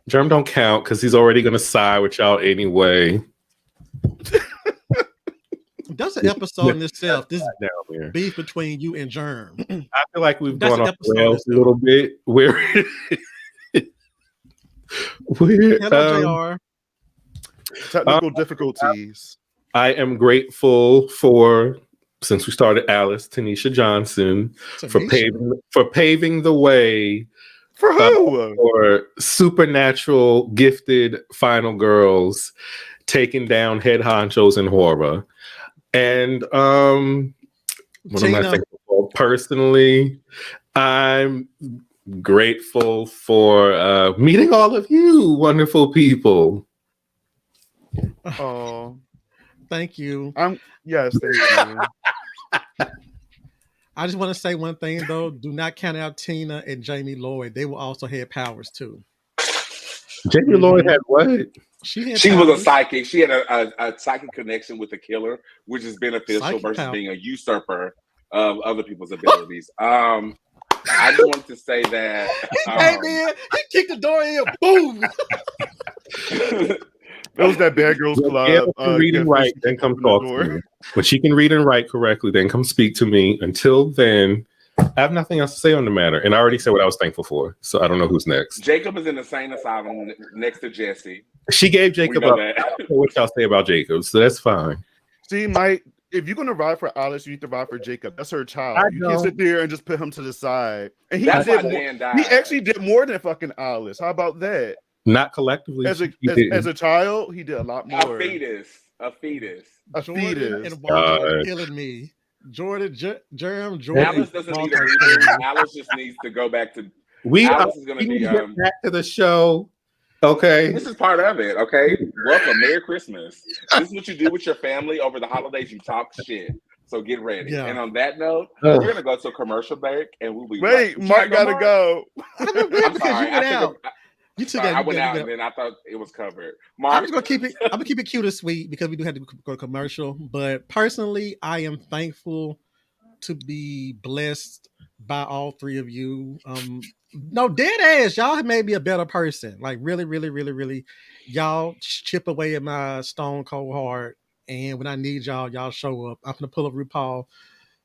Germ don't count because he's already going to side with y'all anyway. That's an episode in itself. This beef between you and Germ. I feel like we've gone off the rails a little bit. Hello, JR. Technical difficulties. I am grateful for, since we started, Alice, Tanisha Johnson for paving the way for who? For supernatural gifted final girls taking down head honchos in horror. And what am I thankful for? Personally, I'm grateful for meeting all of you wonderful people. Oh, thank you. Yes, thank you. I just want to say one thing though. Do not count out Tina and Jamie Lloyd. They will also have powers too. Jamie Lloyd had what? She was a psychic. She had a psychic connection with the killer, which is beneficial versus being a usurper of other people's abilities. I just wanted to say that hey man, he kicked the door in. Boom. That was that Bad Girls Club. Read and write, then come talk to me. When she can read and write correctly, then come speak to me. Until then, I have nothing else to say on the matter. And I already said what I was thankful for. So I don't know who's next. Jacob is in the insane asylum next to Jesse. She gave Jacob up. I don't know what y'all say about Jacob, so that's fine. See, Mike, if you're gonna ride for Alice, you need to ride for Jacob. That's her child. You can't sit there and just put him to the side. And he actually did more than fucking Alice. How about that? Not collectively. As a child, he did a lot more. A fetus. Jordan and Walter killing me. Jordan. Alice doesn't need a reboot. Alice just needs to go back to. Alice is going to be back to the show. Okay, this is part of it. Okay, welcome. Merry Christmas. This is what you do with your family over the holidays. You talk shit. So get ready. Yeah. And on that note, we're going to go to a commercial break, and we'll be. Wait, Mark gotta go. I'm sorry. I went out and then I thought it was covered. Mark, I'm gonna keep it cute and sweet because we do have to go to commercial. But personally, I am thankful to be blessed by all three of you. No, dead ass, y'all have made me a better person. Like really, really, really, really, y'all chip away at my stone cold heart. And when I need y'all show up. I'm gonna pull up RuPaul.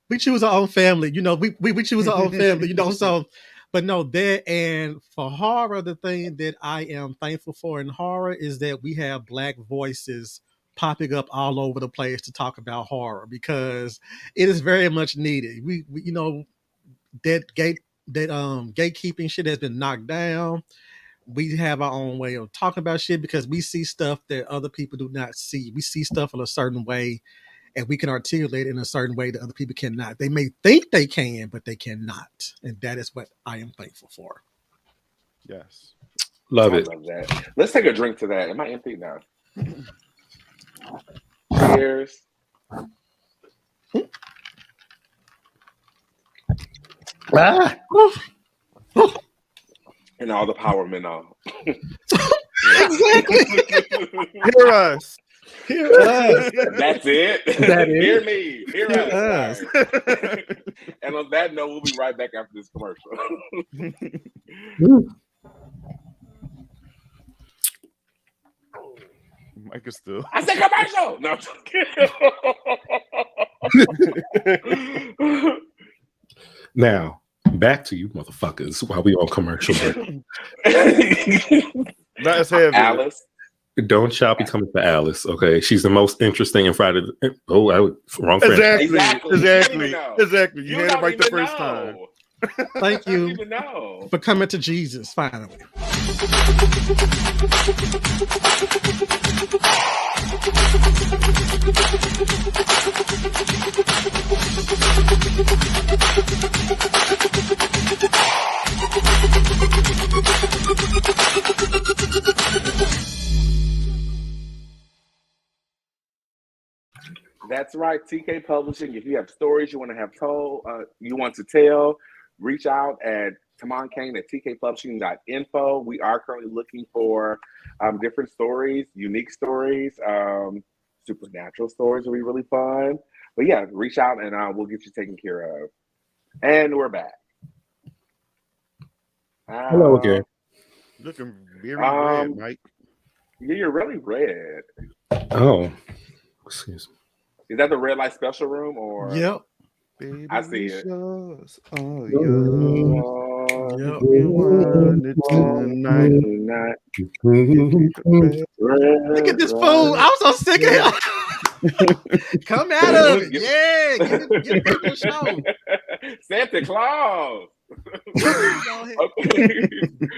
We choose our own family, we choose our own family, so. But no, that, and for horror, the thing that I am thankful for in horror is that we have Black voices popping up all over the place to talk about horror because it is very much needed. We you know, gatekeeping shit has been knocked down. We have our own way of talking about shit because we see stuff that other people do not see. We see stuff in a certain way and we can articulate it in a certain way that other people cannot. They may think they can, but they cannot. And that is what I am thankful for. Yes. Love I it. love that. Let's take a drink to that. Am I empty now? Cheers. Ah. And all the power men on. Exactly. Hear us. Hear us. That's it. That is? Hear me. Hear Hear us. us. Right. And on that note, we'll be right back after this commercial. Mike is still. I said commercial. No, I'm just kidding. Now, back to you motherfuckers while we on commercial break. Not as heavy. Alice. Don't y'all be coming for Alice, okay? She's the most interesting and Friday. Oh, wrong friend. Exactly. Exactly. You had it don't right the even first know. time. Thank You don't you even know. for coming to Jesus finally. That's right, TK Publishing. If you have stories you want to have told, you want to tell, reach out at TaMon Kane at tkpublishing.info. We are currently looking for different stories, unique stories, supernatural stories will be really fun. But yeah, reach out and we'll get you taken care of. And we're back. Hello again. Looking very red, Mike. Yeah, you're really red. Oh, excuse me. Is that the red light special room or? Yep. Baby, I see it. yours. Oh, Yep. you want it tonight. Look at this fool. I'm so sick of him. Come at us. Yeah. Get back to the show. Santa Claus.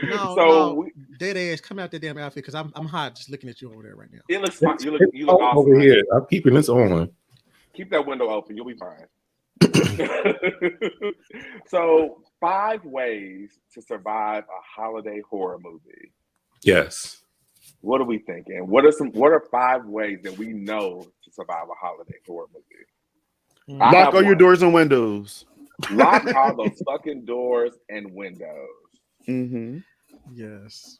No, dead ass, come out that damn outfit because I'm hot just looking at you over there right now. It looks fine. You look awesome over here. I'm keeping this on. Keep that window open. You'll be fine. So, 5 ways to survive a holiday horror movie. Yes. What are we thinking? What are 5 ways that we know to survive a holiday horror movie? Lock all your doors and windows. Lock all those fucking doors and windows. Mm-hmm. Yes.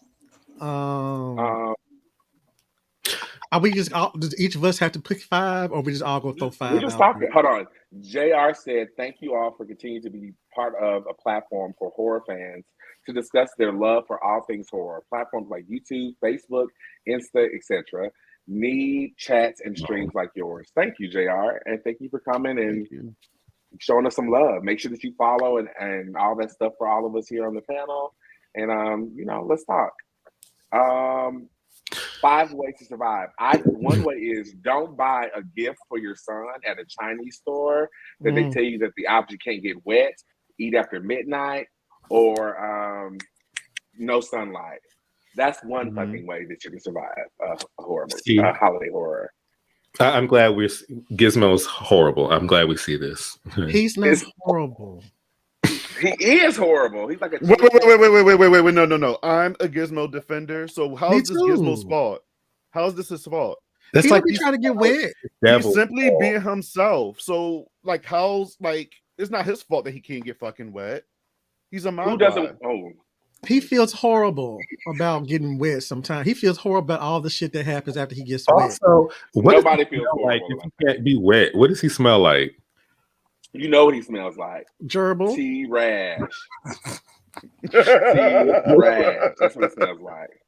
Are we just does each of us have to pick 5, or we just all go throw 5? We're just talking. Hold on. JR said, "Thank you all for continuing to be part of a platform for horror fans to discuss their love for all things horror. Platforms like YouTube, Facebook, Insta, etc. need chats and streams like yours. Thank you, JR, and thank you for coming and showing us some love. Make sure that you follow and all that stuff for all of us here on the panel. And let's talk. 5 ways to survive. One way is don't buy a gift for your son at a Chinese store that they tell you that the object can't get wet, eat after midnight, or no sunlight. That's one fucking way that you can survive a horror movie, a holiday horror. I'm glad Gizmo's horrible. I'm glad we see this. He's not horrible. He is horrible. He's like a Wait. No. I'm a Gizmo defender. So how is this Gizmo's fault? How is this his fault? That's he like he's trying to get wet. He's simply being himself. So it's not his fault that he can't get fucking wet. He's a mom. Who doesn't? Oh. He feels horrible about getting wet sometimes. He feels horrible about all the shit that happens after he gets wet. Also, nobody feels horrible. Like if he can't be wet, what does he smell like? You know what he smells like? Gerbil. T-rash. T-rash. That's what it smells like.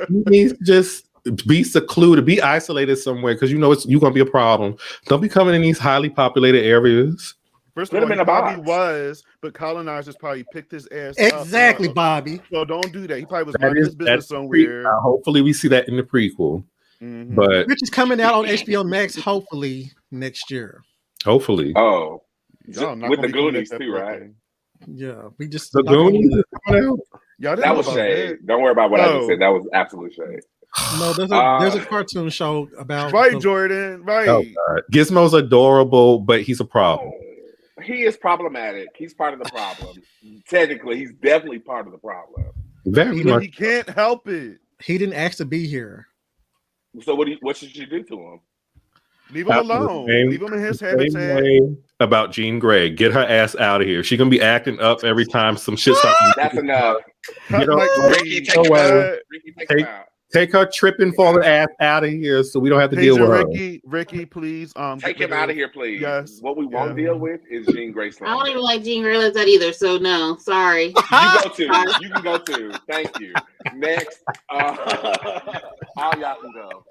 He needs to just be secluded, be isolated somewhere, because you're gonna be a problem. Don't be coming in these highly populated areas. First of all, he probably was, but colonizers probably picked his ass up. Bobby. So don't do that. He probably was minding his business somewhere. Hopefully we see that in the prequel. But which is coming out on HBO Max hopefully next year. hopefully. Oh, Y'all not with gonna the be coming Goonies at that too, right? birthday. Yeah, we just The Goonies is coming out. Y'all didn't That know was about shade. that. Don't worry about what I just No. said. That was absolute shade. no. There's a cartoon show about Right, Jordan. Right. Oh, God. Gizmo's adorable, but he's a problem. He is problematic. He's part of the problem. Technically, he's definitely part of the problem. Very But much. he can't help it. He didn't ask to be here. So what should you do to him? Leave him alone. Leave him in his habitat. About Jean Grey. Get her ass out of here. She's gonna be acting up every time some shit starts. That's enough. Get her, Ricky, take him out. Ricky, take him out. Take her tripping, falling ass out of here, so we don't have to deal with her. Ricky, please. Take him out of here, please. Yes. What we won't deal with is Jean Grey. I don't even like Jean Grey like that either. So no, sorry. You can go to. Thank you. Next, all y'all can go.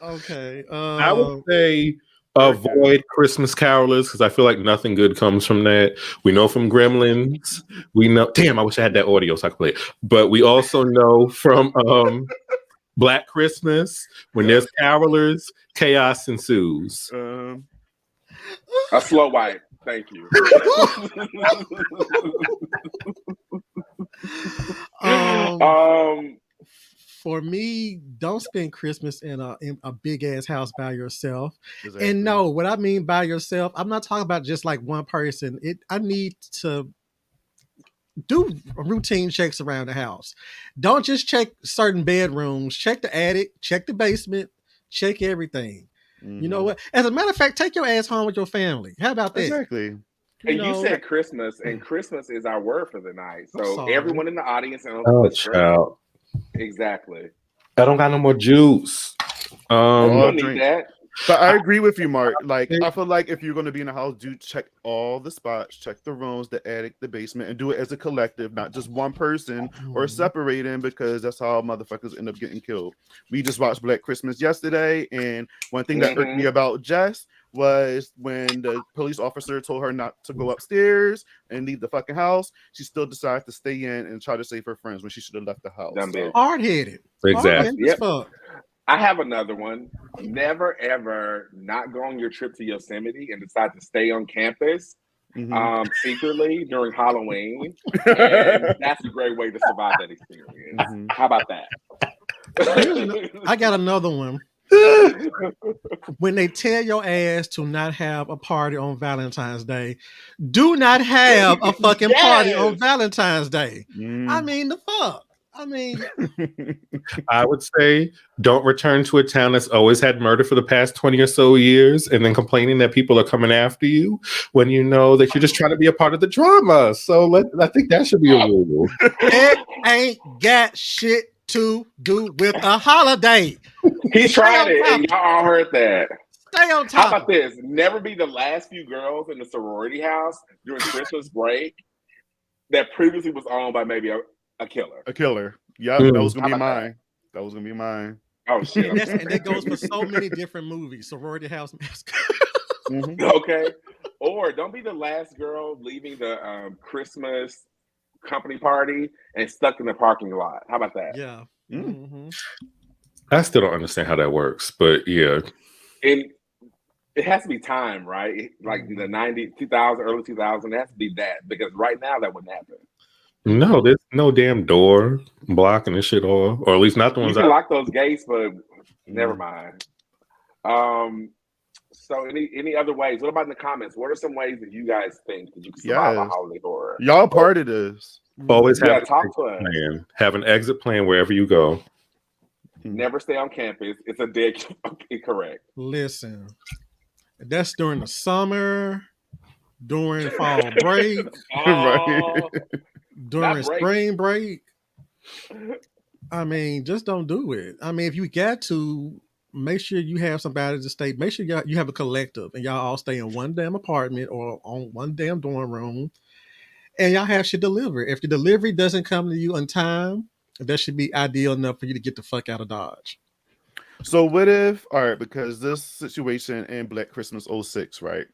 Okay. I would say avoid Christmas carolers because I feel like nothing good comes from that. We know from Gremlins. We know. Damn, I wish I had that audio so I could play it. But we also know from Black Christmas when there's carolers, chaos ensues. A slow wipe. Thank you. For me, don't spend Christmas in a big ass house by yourself. Exactly. And no, what I mean by yourself, I'm not talking about just like one person. I need to do routine checks around the house. Don't just check certain bedrooms. Check the attic. Check the basement. Check everything. You know what? As a matter of fact, take your ass home with your family. How about that? Exactly. And you said Christmas, and Christmas is our word for the night. So sorry. everyone in the audience and child. Exactly. I don't got no more juice. You don't need that. But I agree with you, Mark. Like, I feel like if you're going to be in a house, do check all the spots, check the rooms, the attic, the basement, and do it as a collective, not just one person or separating, because that's how motherfuckers end up getting killed. We just watched Black Christmas yesterday, and one thing that irked me about Jess was when the police officer told her not to go upstairs and leave the fucking house, she still decided to stay in and try to save her friends when she should have left the house. Hard-headed. Exactly. Yep. I have another one. Never ever not go on your trip to Yosemite and decide to stay on campus secretly during Halloween. And that's a great way to survive that experience. How about that? I got another one. When they tell your ass to not have a party on Valentine's Day, do not have a fucking party on Valentine's Day. I mean, the fuck. I mean, I would say don't return to a town that's always had murder for the past 20 or so years and then complaining that people are coming after you when you know that you're just trying to be a part of the drama. So I think that should be a rule. It ain't got shit to do with a holiday. He tried it and y'all all heard that. Stay on top. How about this? Never be the last few girls in the sorority house during Christmas break that previously was owned by maybe a killer. A killer. Yep, that was gonna be mine. That was gonna be mine. Oh shit! And that goes for so many different movies. Sorority House Massacre. Okay. Or don't be the last girl leaving the Christmas company party and stuck in the parking lot. How about that? Yeah. I still don't understand how that works, but yeah. And it has to be time, right? Like the 90s, 2000, early 2000, it has to be that, because right now that wouldn't happen. No, there's no damn door blocking this shit all, or at least not the ones. You can lock those gates, but never mind. So any other ways? What about in the comments? What are some ways that you guys think that you can survive a holiday horror? Y'all part of this. Always have talk to us. Plan. Have an exit plan wherever you go. Never stay on campus. It's a dead correct. Listen, that's during the summer, during fall break, during spring break. I mean, just don't do it. I mean, if you got to, make sure you have somebody to stay. Make sure you have a collective and y'all all stay in one damn apartment or on one damn dorm room, and y'all have shit delivered. If the delivery doesn't come to you on time, that should be ideal enough for you to get the fuck out of Dodge. So what if, all right, because this situation in Black Christmas 06, right?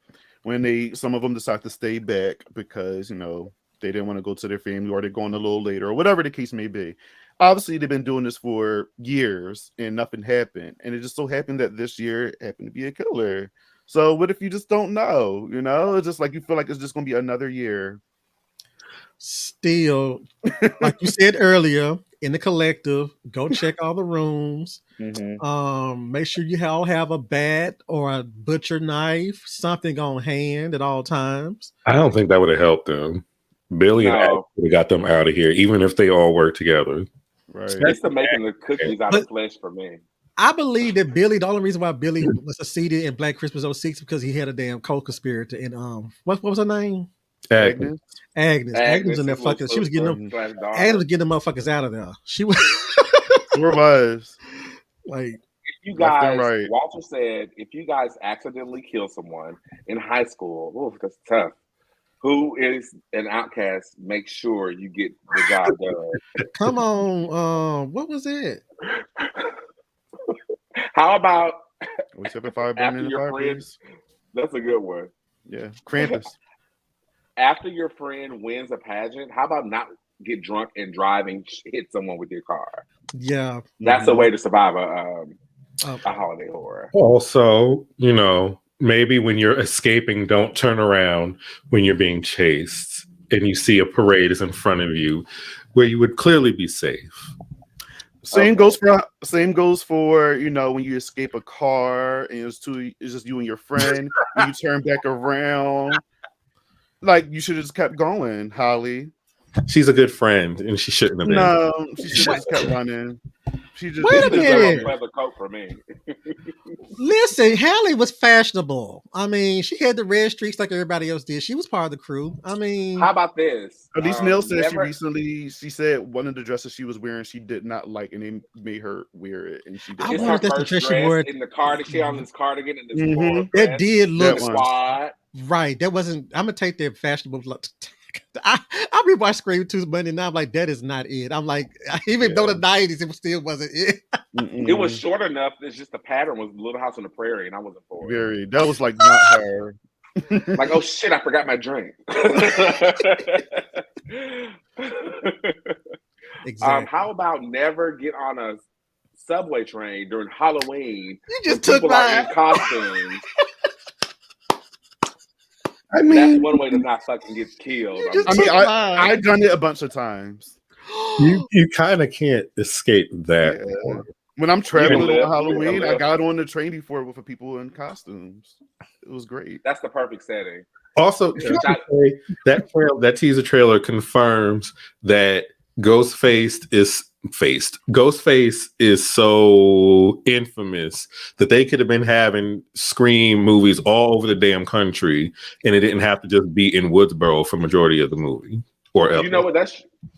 When some of them decide to stay back because, they didn't want to go to their family or they're going a little later or whatever the case may be. obviously they've been doing this for years and nothing happened. And it just so happened that this year it happened to be a killer. So what if you just don't know? You know, it's just like you feel like it's just gonna be another year. Still, like you said earlier, in the collective, go check all the rooms. Make sure you all have a bat or a butcher knife, something on hand at all times. I don't think that would have helped them. Billy and Alex would have got them out of here, even if they all work together. Right. It's the making the cookies out of flesh for me. I believe that Billy, the only reason why Billy was succeeded in Black Christmas 06 because he had a damn co-conspirator. And what was her name? Agnes. Agnes in there fucking. She was getting them. Agnes was getting the motherfuckers out of there. She was. Where was? Like, if you guys, Walter said, if you guys accidentally kill someone in high school, that's tough. Who is an outcast? Make sure you get the job done. Come on, what was it? How about we set the fire burning in the fireplace? That's a good one. Yeah, Krampus. After your friend wins a pageant, how about not get drunk and drive and hit someone with your car? Yeah, that's a way to survive a holiday horror. Also, you know, maybe when you're escaping, don't turn around when you're being chased and you see a parade is in front of you, where you would clearly be safe. Same goes for you know, when you escape a car and it's just you and your friend and you turn back around. Like, you should have just kept going, Holly. She's a good friend, and she shouldn't have been. No, she should have just kept running. She just wait a minute. A coat for me. Listen, Hallie was fashionable. I mean, she had the red streaks like everybody else did. She was part of the crew. I mean, how about this? Elise Neal said she said one of the dresses she was wearing she did not like, and they made her wear it, and she did. I wonder if that's the dress she wore in the cardigan. She on this cardigan and this that did look squad. Right. That wasn't. I'm gonna take that fashionable look. I rewatched Scream 2's Monday now. I'm like, that is not it. I'm like, even though the 90s, it still wasn't it. It was short enough. It's just the pattern was Little House on the Prairie, and I wasn't for it. That was like not her. Like, oh shit, I forgot my drink. Exactly. How about never get on a subway train during Halloween? You just took mine. In costumes. I mean, that's one way to not fucking get killed. I've done it a bunch of times. You kind of can't escape that. Yeah. When I'm traveling on Halloween, I got on the train before with people in costumes. It was great. That's the perfect setting. Also, that teaser trailer confirms that Ghostface is so infamous that they could have been having Scream movies all over the damn country, and it didn't have to just be in Woodsboro for majority of the movie. Or you know what?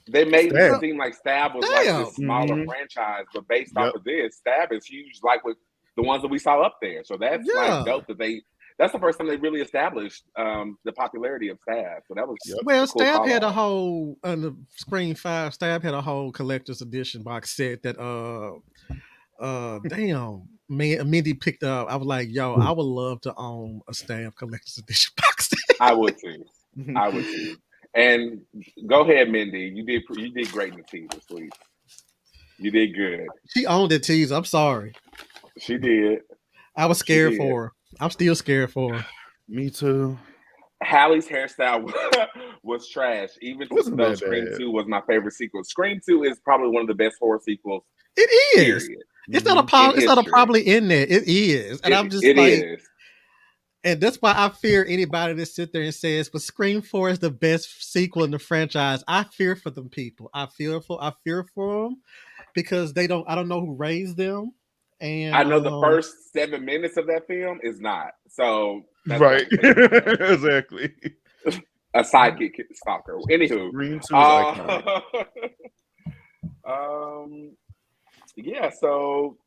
They made it seem like Stab was like this smaller franchise, but based off of this, Stab is huge, like with the ones that we saw up there. So that's like dope that that's the first time they really established the popularity of Stab. So that was cool. Stab had a whole on the Scream 5. Stab had a whole collector's edition box set that Mindy picked up. I was like, yo, I would love to own a Stab collector's edition box set. I would too. And go ahead, Mindy. You did great in the teaser, sweet. You did good. She owned the teaser. I'm sorry. She did. I was scared for her. I'm still scared for her. Me too. Hallie's hairstyle was trash. Even though Scream 2 was my favorite sequel. Scream 2 is probably one of the best horror sequels. It is. Period. It's not a probably in there. It is. And I'm just like, and that's why I fear anybody that sit there and says, but Scream 4 is the best sequel in the franchise. I fear for them people. I fear for them because I don't know who raised them. And I know the first 7 minutes of that film is not. So that's right. Exactly. A sidekick stalker. Anywho. Scream 2 yeah, so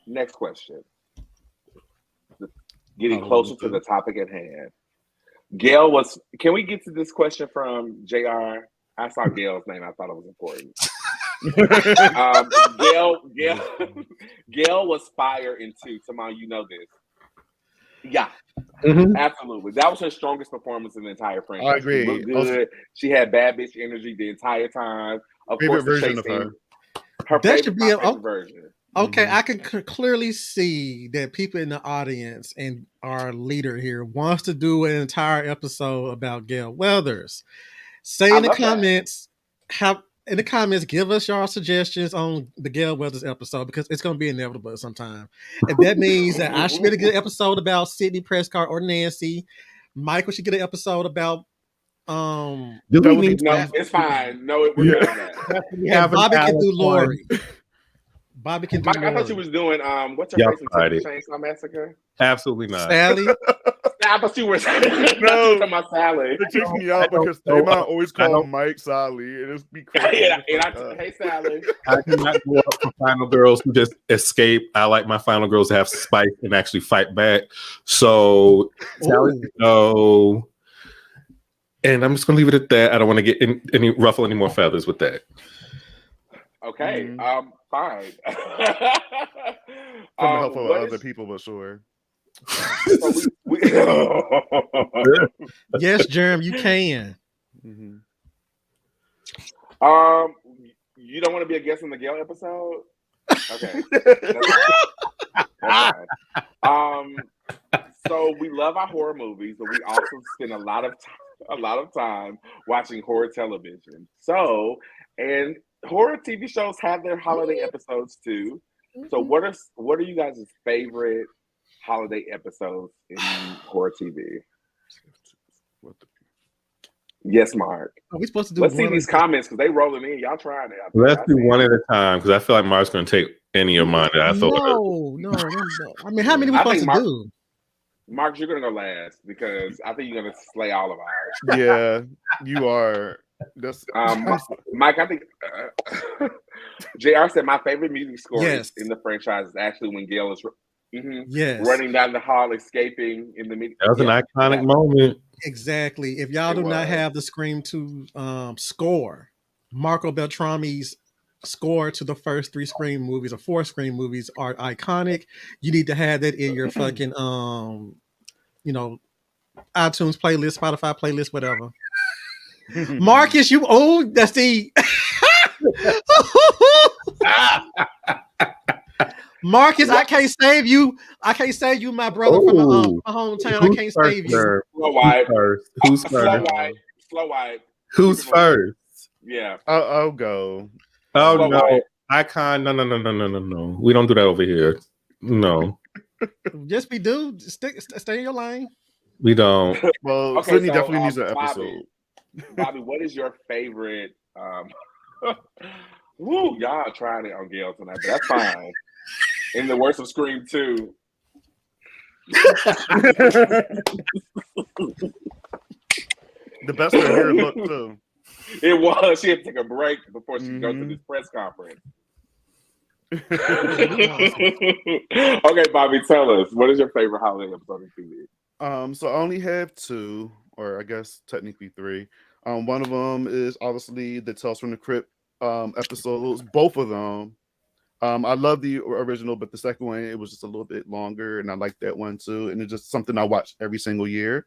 next question. Getting closer to the topic at hand. Can we get to this question from JR? I saw Gail's name. I thought it was important. Gail was fire in 2. TaMon, you know this. Yeah, absolutely. That was her strongest performance in the entire franchise. I agree. She looked good. She had bad bitch energy the entire time. Of favorite course, version of her. Her That favorite, should my be a favorite version. okay. Mhm. I can clearly see that people in the audience and our leader here wants to do an entire episode about Gail Weathers. Say I in the love that. comments, give us your suggestions on the Gail Weathers episode because it's going to be inevitable at some time, and that means that I should get a good episode about Sydney Prescott or Nancy. Michael should get an episode about Do That we would be need No, nice. it's fine. No, we're good on that. we and have an Bobby can Alex do one? Lori. Bobby can do Mike, I thought you Lori. was doing what's her Y'all face in tried Texas it. Chainsaw Massacre? Absolutely not. Sally. I thought you were No. talking about Sally. It trips me out because know. TaMon always I call don't- Mike Sally, and it's be crazy. Hey Sally. I do not go up for final girls who just escape. I like my final girls to have spike and actually fight back. So Sally, no. And I'm just gonna leave it at that. I don't want to get ruffle any more feathers with that. Okay. Mhm. Fine. From the help of what other is- people, but sure. so we- Yes, Jerem, you can. Mhm. You don't want to be a guest in the Gail episode? Okay. That's fine. So we love our horror movies, but we also spend a lot of time watching horror television. So, and horror TV shows have their holiday episodes too. So what are you guys' favorite holiday episodes in horror TV? What the- Yes, Mark. Are we supposed to do Let's see one these at- comments because they rolling in. Y'all trying it. Let's do one at a time because I feel like Mark's gonna take any of mine that I thought. No. I mean, how many we I supposed think to Mark- do? Mark, you're gonna go last because I think you're gonna slay all of ours. Yeah, you are. That's Mike, I think JR said my favorite music score Yes. in the franchise is actually when Gail is Yes, running down the hall, escaping in the meeting. That was an iconic moment. exactly. If y'all It do not was. have the Scream 2 score, Marco Beltrami's score to the first 3 Scream movies or 4 Scream movies are iconic. You need to have that in your fucking iTunes playlist, Spotify playlist, whatever. Marcus, you old. That's the Marcus. I can't save you. I can't save you, my brother from Ooh. my hometown. I can't save you. Sir? Slow White. Who's Slow first? White. Slow White. Who's first? Yeah. I'll go. Oh Slow no, White. Icon. No. We don't do that over here. No, Yes, we do. Stay in your lane. we don't. Well, Okay, Sydney so, definitely needs an Bobby. episode. Bobby, what is your favorite? Woo, y'all trying it on Gail tonight, but that's fine. In the worst of Scream 2. The best her hair look too. It was. She had to take a break before she goes to Mhm. this press conference. Okay, Bobby, tell us, what is your favorite holiday episode of TV? So I only have 2, or I guess technically 3. One of them is obviously the Tales from the Crypt episodes. Both of them. I love the original, but the second one, it was just a little bit longer, and I like that one too. And it's just something I watch every single year.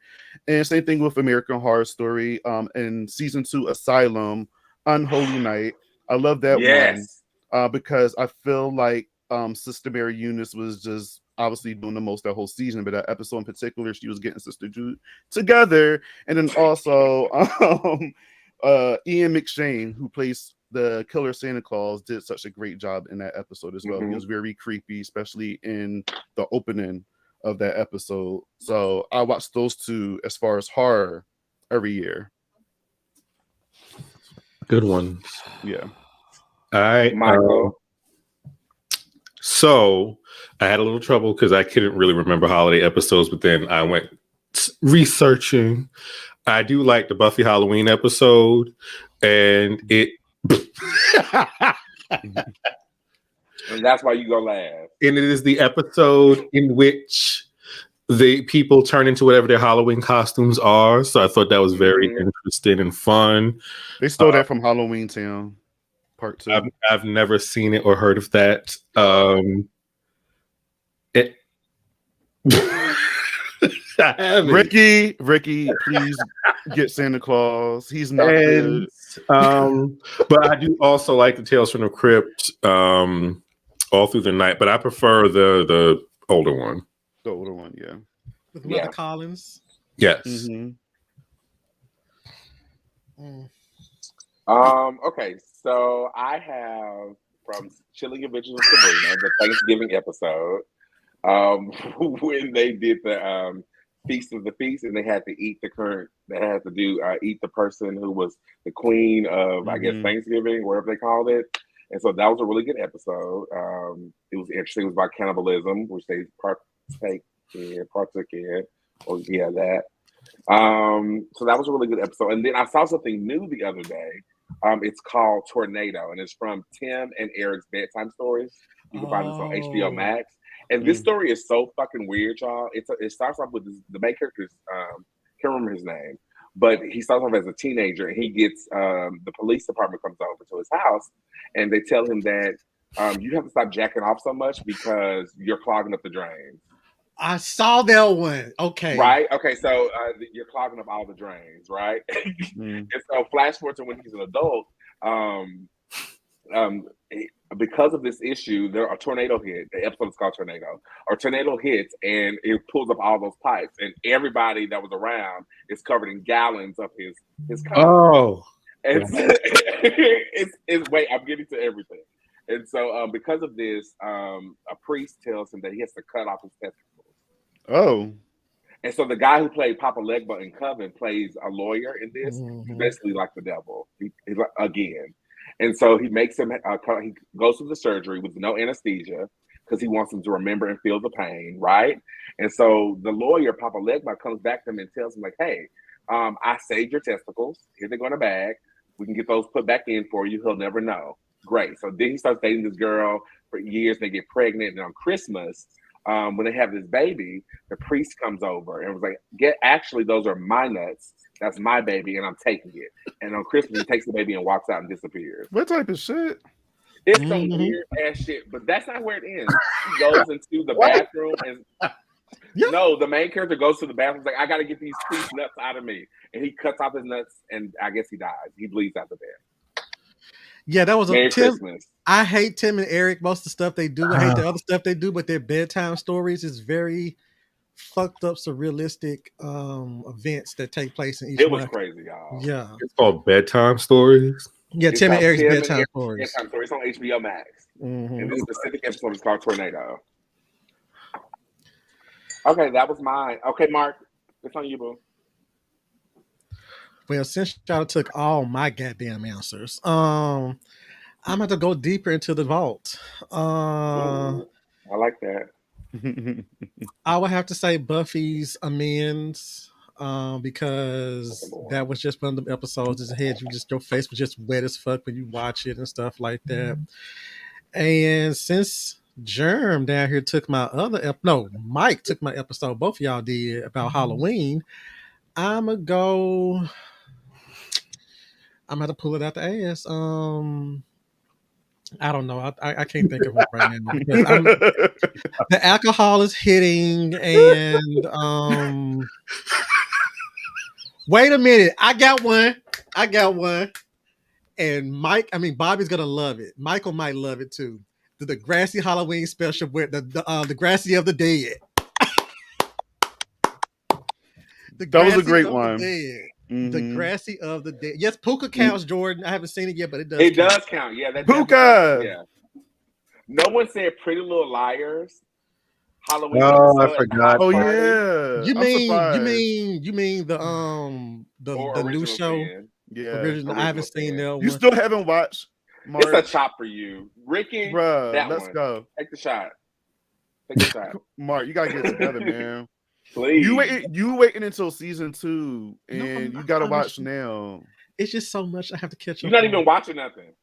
And same thing with American Horror Story. In season 2, Asylum, Unholy Night. I love that Yes. one because I feel like Sister Mary Eunice was just obviously doing the most that whole season, but that episode in particular, she was getting Sister Jude together. And then also Ian McShane, who plays the killer Santa Claus, did such a great job in that episode as well. He was very creepy, especially in the opening of that episode. So I watch those 2 as far as horror every year. Good one. Yeah. All right, Michael. So I had a little trouble because I couldn't really remember holiday episodes, but then I went researching. I do like the Buffy Halloween episode, and it And that's why you go last. and it is the episode in which the people turn into whatever their Halloween costumes are. So I thought that was very interesting and fun. They stole that from Halloween Town Part 2. I've never seen it or heard of that. I haven't. Ricky, please get Santa Claus. He's not And, but I do also like the Tales from the Crypt all through the night, but I prefer the older one. the older one, yeah. With Mother Yeah. Collins. Yes. Mhm. Okay, so I have from Chilling Adventures of Sabrina, the Thanksgiving episode, when they did the Feast of the Feast, and they had to eat the eat the person who was the queen of, I guess, Thanksgiving, whatever they called it. And so that was a really good episode. It was interesting. It was about cannibalism, which they partook in, or yeah, that. So that was a really good episode. And then I saw something new the other day. It's called Tornado, and it's from Tim and Eric's Bedtime Stories. You can find this on HBO Max. And this story is so fucking weird, y'all. It starts off with the main character's can't remember his name, but he starts off as a teenager, and he gets the police department comes over to his house, and they tell him that you have to stop jacking off so much because you're clogging up the drains. I saw that one. Okay. Right? Okay, so you're clogging up all the drains, right? And so flash forward to when he's an adult, because of this issue, a tornado hit. The episode is called Tornado. A tornado hits, and it pulls up all those pipes, and everybody that was around is covered in gallons of his cum. Oh. And it's wait, I'm getting to everything. And so because of this, a priest tells him that he has to cut off his testicles. Oh. And so the guy who played Papa Legba in Coven plays a lawyer in this. He's basically like the devil. He's like, again. And so he makes him, he goes through the surgery with no anesthesia because he wants him to remember and feel the pain, right? And so the lawyer, Papa Legba, comes back to him and tells him, like, hey, I saved your testicles. Here they go in a bag. We can get those put back in for you. He'll never know. Great. So then he starts dating this girl for years. They get pregnant. And on Christmas, when they have this baby, the priest comes over and was like, actually, those are my nuts. That's my baby, and I'm taking it. And on Christmas, he takes the baby and walks out and disappears. What type of shit? It's some weird ass shit, but that's not where it ends. He goes into the bathroom and no, the main character goes to the bathroom. He's like, I got to get these priest nuts out of me, and he cuts off his nuts, and I guess he dies. He bleeds out the bed. Yeah, that was Merry a Tim. Christmas. I hate Tim and Eric. Most of the stuff they do. I hate the other stuff they do, but their bedtime stories is very fucked up, surrealistic events that take place in each It was month. crazy, y'all. Yeah. It's called Bedtime Stories. Yeah, It's Tim and called Eric's Tim and bedtime Eric's stories. Bedtime Stories. It's on HBO Max. And this specific episode is called Tornado. Okay, that was mine. Okay, Mark, it's on you, boo. Well, since y'all took all my goddamn answers, I'm going to go deeper into the vault. I like that. I would have to say Buffy's Amends, because that was just one of the episodes that had your face was just wet as fuck when you watch it and stuff like that. And since Germ down here took my Mike took my episode, both of y'all did, about Halloween, I'm gonna to pull it out the ass. I don't know. I can't think of it right now. The alcohol is hitting, and wait a minute. I got one. And Bobby's gonna love it. Michael might love it too. The Grassy Halloween special with the Grassy of the Dead. That was a great one. The Grassy of the Dead. Yes, Puka counts, Jordan. I haven't seen it yet, but it does. It does count. Yeah, that Puka. Yeah. No one said Pretty Little Liars. Halloween. Oh, I forgot. Oh yeah. You mean the new show? Fan. Yeah. Original. I haven't seen that one. You still haven't watched? Mark? It's a chop for you, Ricky. Bruh, let's one. go. Take the shot. Take the shot. Mark, you gotta get together, man. Please. You waiting until season 2, and you gotta watch now. It's just so much I have to catch up. You're not even watching nothing.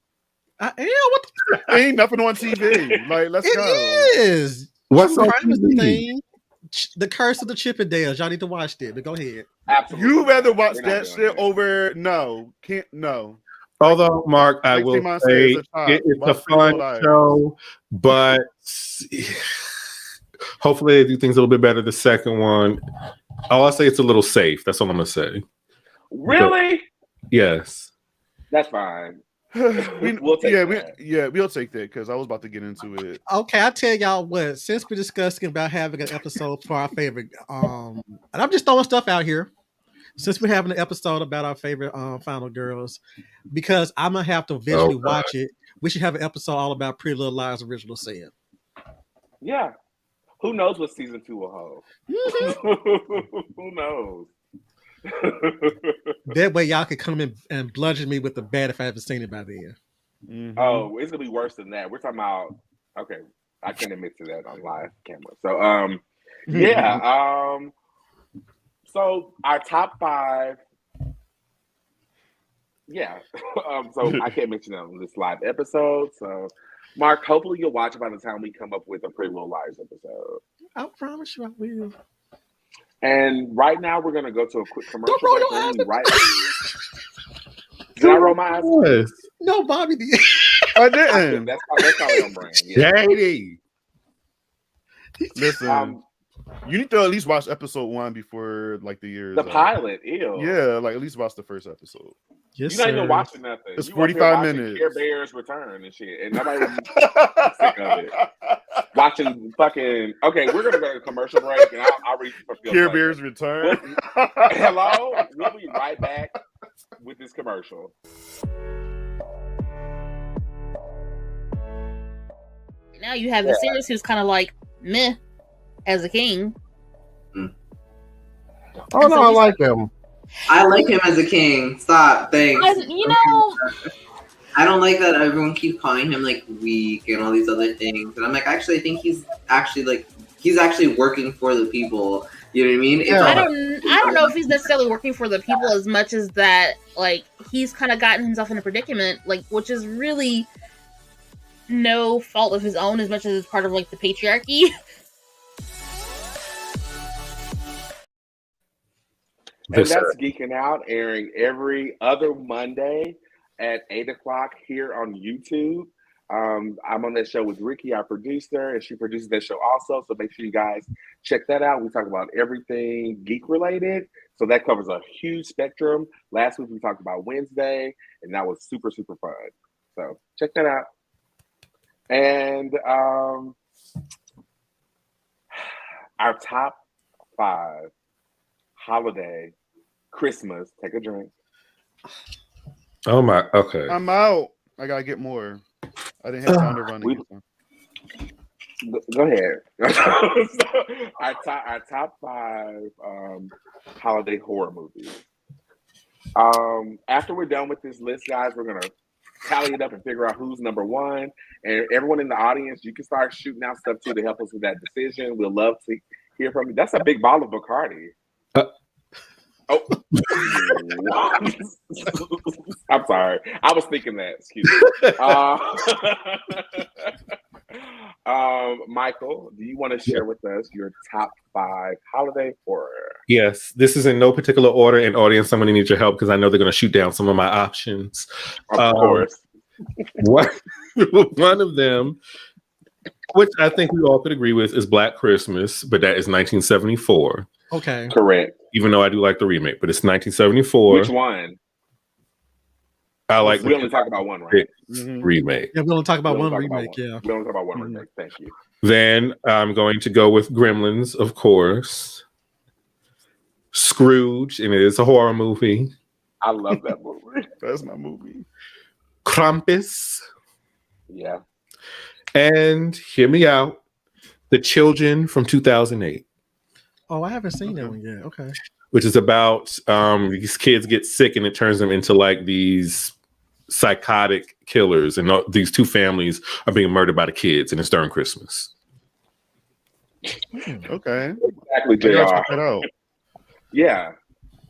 I am. What the Ain't nothing on TV. Like, let's go. It is. What's on Prime is the TV? thing. The Curse of the Chippendales. Y'all need to watch that, but go ahead. Absolutely. You rather watch We're not that doing shit it. over no. Although, Mark, I Like will TaMon say says, it's a watch fun Pretty Little show, but hopefully they do things a little bit better the second one. I'll say it's a little safe. That's all I'm gonna say. Really? Yes. That's fine. we'll take that. We'll take that because I was about to get into it. Okay, I'll tell y'all what. Since we're discussing about having an episode for our favorite, and I'm just throwing stuff out here. Since we're having an episode about our favorite final girls, because I'm gonna have to visually watch it, we should have an episode all about Pretty Little Lies original sin. Yeah. Who knows what season 2 will hold? Who knows? That way y'all can come in and bludgeon me with the bat if I haven't seen it by then. Mhm. Oh, it's gonna be worse than that. We're talking about okay, I can't admit to that on live camera. So yeah. So our top 5. Yeah. So I can't mention that on this live episode. So Mark, hopefully you'll watch it by the time we come up with a Pretty Little Liars episode. I promise you I will. And right now we're gonna go to a quick commercial. Don't roll your eyes. Right. Did I roll my eyes? Yes. No, Bobby did. I didn't. That's probably on brand. Yeah. Shady. Listen, you need to at least watch episode 1 before like the year. The pilot, ew. Yeah, like at least watch the first episode. Yes, You're not sir. even watching nothing. It's You 45 watching minutes. Care Bears Return and shit, and nobody was sick of it. Watching fucking. Okay, we're gonna go to a commercial break, and I'll read for Care Bears Return. Hello, we'll be right back with this commercial. Now you have the series who's kind of like meh as a king. Oh no, I like him. I like him as a king. Stop, thanks. You know, I don't like that everyone keeps calling him like weak and all these other things. And I'm like, actually, I think he's actually working for the people. You know what I mean? Yeah. I don't know if he's necessarily working for the people as much as that, like, he's kind of gotten himself in a predicament, like, which is really no fault of his own as much as it's part of, like, the patriarchy. And that's Geeking Out, airing every other Monday at 8 o'clock here on YouTube. I'm on that show with Ricky, our producer, and she produces that show also. So make sure you guys check that out. We talk about everything geek related. So that covers a huge spectrum. Last week we talked about Wednesday, and that was super, super fun. So check that out. And our top 5 holiday Christmas. Take a drink. Oh my. Okay. I'm out. I gotta get more. I didn't have time to run again. Go ahead. our top 5 holiday horror movies. After we're done with this list, guys, we're gonna tally it up and figure out who's number 1. And everyone in the audience, you can start shooting out stuff too to help us with that decision. We'll love to hear from you. That's a big bottle of Bacardi. Oh, I'm sorry. I was thinking that. Excuse me. Michael, do you want to share with us your top 5 holiday horror? Yes, this is in no particular order. And audience, I'm going to need your help because I know they're going to shoot down some of my options. Of course. One of them, which I think we all could agree with, is Black Christmas, but that is 1974. Okay. Correct. Even though I do like the remake, but it's 1974. Which one? I like. We only talk about one, right? Remake. Yeah, we only talk about one remake. Yeah. We only talk about one remake. Thank you. Then I'm going to go with Gremlins, of course. Scrooge, and it is a horror movie. I love that movie. That's my movie. Krampus. Yeah. And hear me out. The Children from 2008. Oh, I haven't seen that one yet. Okay. Which is about these kids get sick and it turns them into like these psychotic killers, and these 2 families are being murdered by the kids, and it's during Christmas. Okay. Exactly, JR. Check that out. Yeah.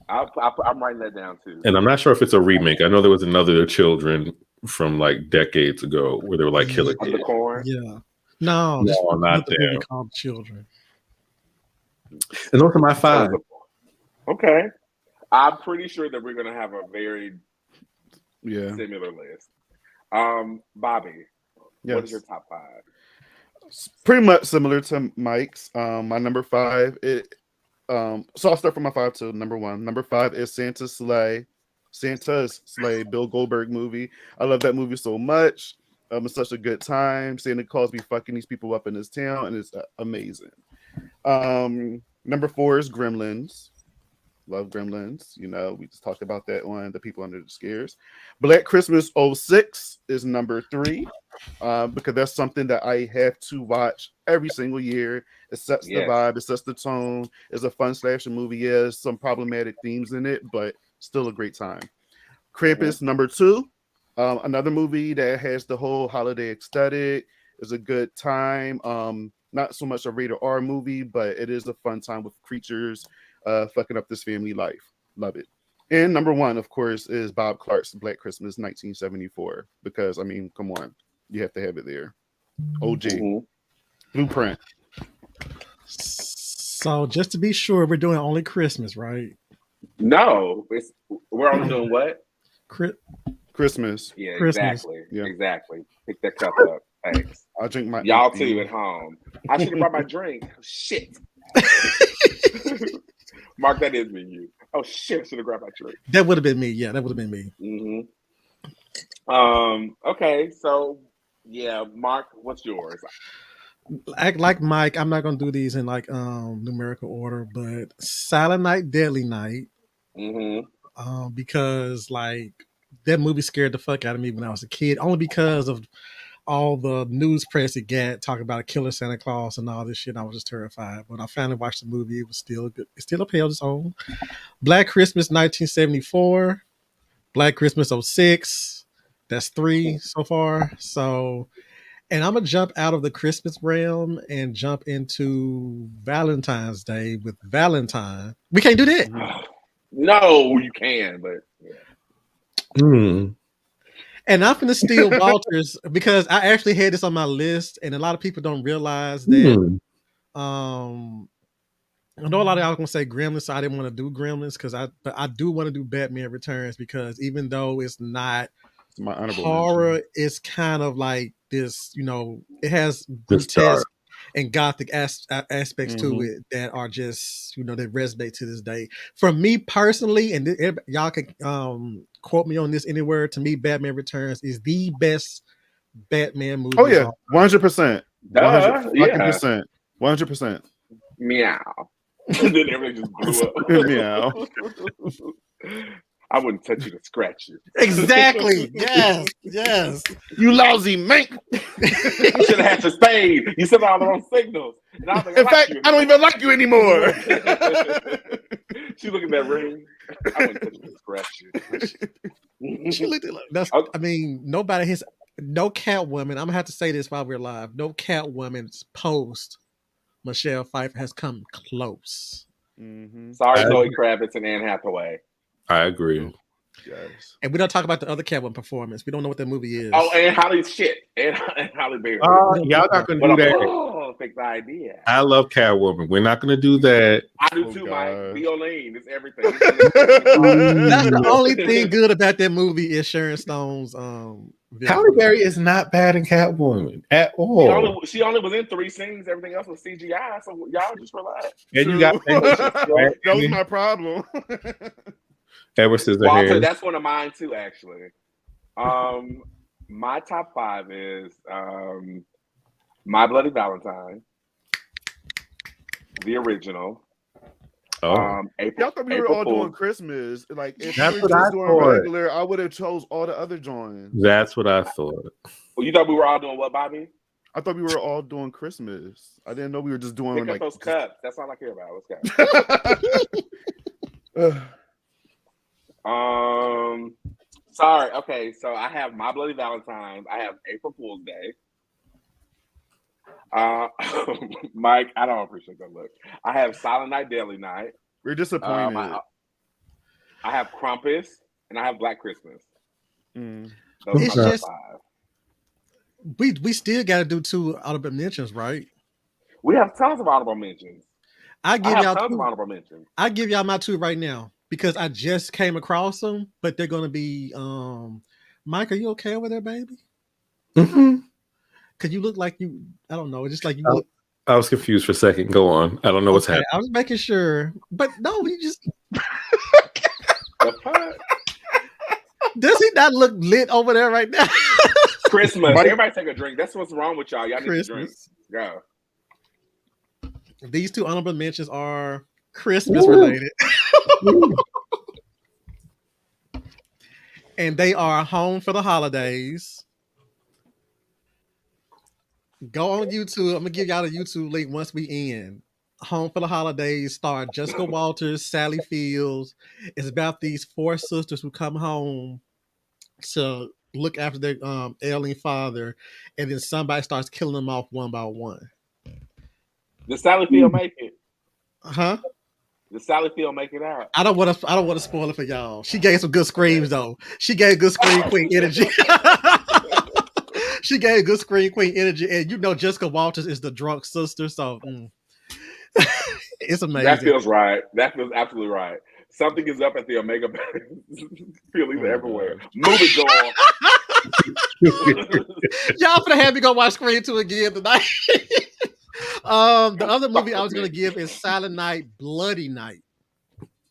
I'm writing that down too. And I'm not sure if it's a remake. I know there was another Children from like decades ago where they were like killing kids. The corn. Yeah. No, not the there. movie called Children. And those are my 5. Okay. I'm pretty sure that we're going to have a very similar list. Bobby, what is your top 5? Pretty much similar to Mike's. My number 5, So I'll start from my 5 to number 1. Number 5 is Santa's Sleigh, Bill Goldberg movie. I love that movie so much. It's such a good time. Santa Claus be fucking these people up in this town, and it's amazing. Number 4 is Gremlins. Love Gremlins. You know, we just talked about that one. The People Under the Stairs. Black Christmas '06 is number 3. Because that's something that I have to watch every single year. It sets the vibe, it sets the tone. It's a fun slasher movie. Yeah, some problematic themes in it, but still a great time. Krampus, number 2. Another movie that has the whole holiday aesthetic. Is a good time. Not so much a rated R movie, but it is a fun time with creatures fucking up this family life. Love it. And number 1, of course, is Bob Clark's Black Christmas 1974. Because, I mean, come on. You have to have it there. OG. Blueprint. So just to be sure, we're doing only Christmas, right? No, we're only doing what? Christmas. Yeah, Christmas. exactly. Yeah. Exactly. Pick that cup up. Thanks. I'll drink my Y'all 18. too at home. I should have brought my drink. Shit. Mark, that is me. You. Oh shit! I should have grabbed my drink. That would have been me. Yeah, that would have been me. Okay. So yeah, Mark, what's yours? Like Mike, I'm not gonna do these in like numerical order, but Silent Night, Deadly Night. Because like that movie scared the fuck out of me when I was a kid, only because of all the news press it got talking about a killer Santa Claus and all this shit. I was just terrified. When I finally watched the movie, it was still good. It's still upheld its own. Black Christmas 1974, Black Christmas 06. That's 3 so far. So, and I'm gonna jump out of the Christmas realm and jump into Valentine's Day with Valentine. We can't do that. No, you can, but yeah. And I'm going to steal Walter's because I actually had this on my list, and a lot of people don't realize that. I know a lot of y'all going to say Gremlins, so I didn't want to do Gremlins but I do want to do Batman Returns because even though it's not my horror, mention. it's kind of like this. You know, it has grotesque and gothic aspects to it that are just, you know, that resonate to this day. For me personally, and y'all can quote me on this anywhere, to me, Batman Returns is the best Batman movie. Oh yeah, 100%. 100%. 100%. Meow. And then everything just blew up. Meow. I wouldn't touch you to scratch you. Exactly. Yes. You lousy mink. You should have had your spade. You sent all the wrong signals. In fact, I don't even like you anymore. She looked at that ring. I wouldn't touch you to scratch you. She looked at that's. Okay. I mean, no Catwoman. I'm gonna have to say this while we're live. No Catwoman's post Michelle Pfeiffer has come close. Sorry, Zoe Kravitz and Anne Hathaway. I agree. Yes. And we don't talk about the other Catwoman performance. We don't know what that movie is. Oh, and Holly and Holly Berry. Y'all not gonna do that. Oh, fix the idea. I love Catwoman. We're not gonna do that. I do too, Mike. Violin is everything. That's the only thing good about that movie is Sharon Stone's. Halle Berry is not bad in Catwoman at all. She only was in 3 scenes. Everything else was CGI. So y'all just relax. And you got that was my problem. Ever since the that's one of mine too, actually. My top 5 is My Bloody Valentine, the original. Y'all thought we were all doing Christmas. Like if that's we what were I just doing thought. regular, I would have chose all the other joints. That's what I thought. Well, you thought we were all doing what, Bobby? I thought we were all doing Christmas. I didn't know we were just doing Pick like up those cups. That's all I care about. Let's go. Sorry. Okay, so I have My Bloody Valentine. I have April Fool's Day. Mike, I don't appreciate that look. I have Silent Night, Deadly Night. We're disappointed. I have Krampus, and I have Black Christmas. Those it's are just 5. We still got to do 2 honorable mentions, right? We have tons of honorable mentions. I give y'all tons of honorable mentions. I give y'all my 2 right now because I just came across them, but they're gonna be. Mike, are you okay over there, baby? Mm-hmm. Cause you look like you. I don't know. It's just like you. I was confused for a second. Go on. I don't know what's happening. I was making sure, but no, he just The fuck? does he not look lit over there right now? Christmas. Everybody take a drink. That's what's wrong with y'all. Y'all need to drink. Go. These two honorable mentions are Christmas related. And they are Home for the Holidays. Go on YouTube. I'm gonna give y'all the YouTube link once we end. Home for the Holidays star Jessica Walters, Sally Fields. It's about these four sisters who come home to look after their ailing father, and then somebody starts killing them off one by one. Did Sally Field make it? Huh? Did Sally Field make it out? I don't want to spoil it for y'all. She gave some good screams though. She gave good scream queen energy. She gave good scream queen energy, and you know Jessica Walters is the drunk sister, so it's amazing. That feels right. That feels absolutely right. Something is up at the Omega feelings everywhere. Move it, Joel. Y'all finna have me go watch Scream 2 again tonight. The other movie I was gonna give is Silent Night, Bloody Night.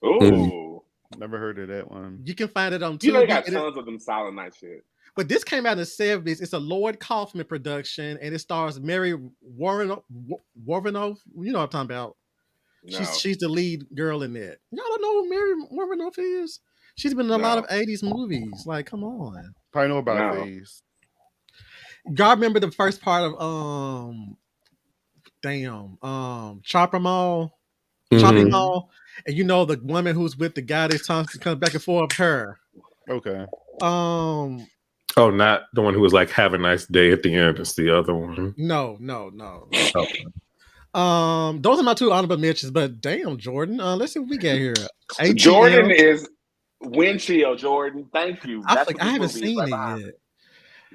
Ooh. Never heard of that one. You can find it on You Tubi. know they got tons of them Silent Night shit. But this came out in the 70s. It's a Lloyd Kaufman production, and it stars Mary Warrenoff. You know what I'm talking about. No. She's the lead girl in that. Y'all don't know who Mary Warrenoff is? She's been in a lot of 80s movies. Like, come on. Probably know about these. Y'all remember the first part of Chopper Mall? Chopping Mall? And you know the woman who's with the guy that's comes back and forth, her. Okay. Oh, not the one who was like, have a nice day at the end. It's the other one. No. Okay. Those are my two honorable mentions, but damn, Jordan. Let's see what we get here. ATM. Jordan is Windshield, Jordan. Thank you. I haven't seen it yet.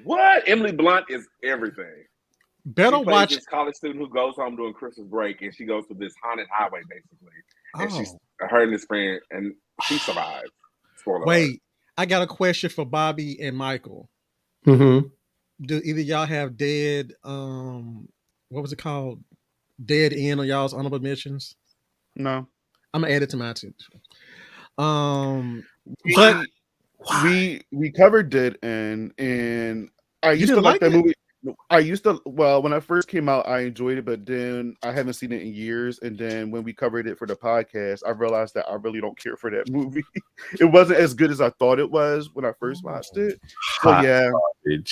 What? Emily Blunt is everything. Better she watch this college student who goes home during Christmas break, and she goes to this haunted highway, basically. And she's her and his friend, and she survives. Wait, I got a question for Bobby and Michael. Mm-hmm. Do either y'all have dead? What was it called? Dead End on y'all's honorable mentions? No. I'm gonna add it to my too. But we covered Dead End, and I used to like that movie. When I first came out, I enjoyed it, but then I haven't seen it in years. And then when we covered it for the podcast, I realized that I really don't care for that movie. It wasn't as good as I thought it was when I first watched it. So yeah, it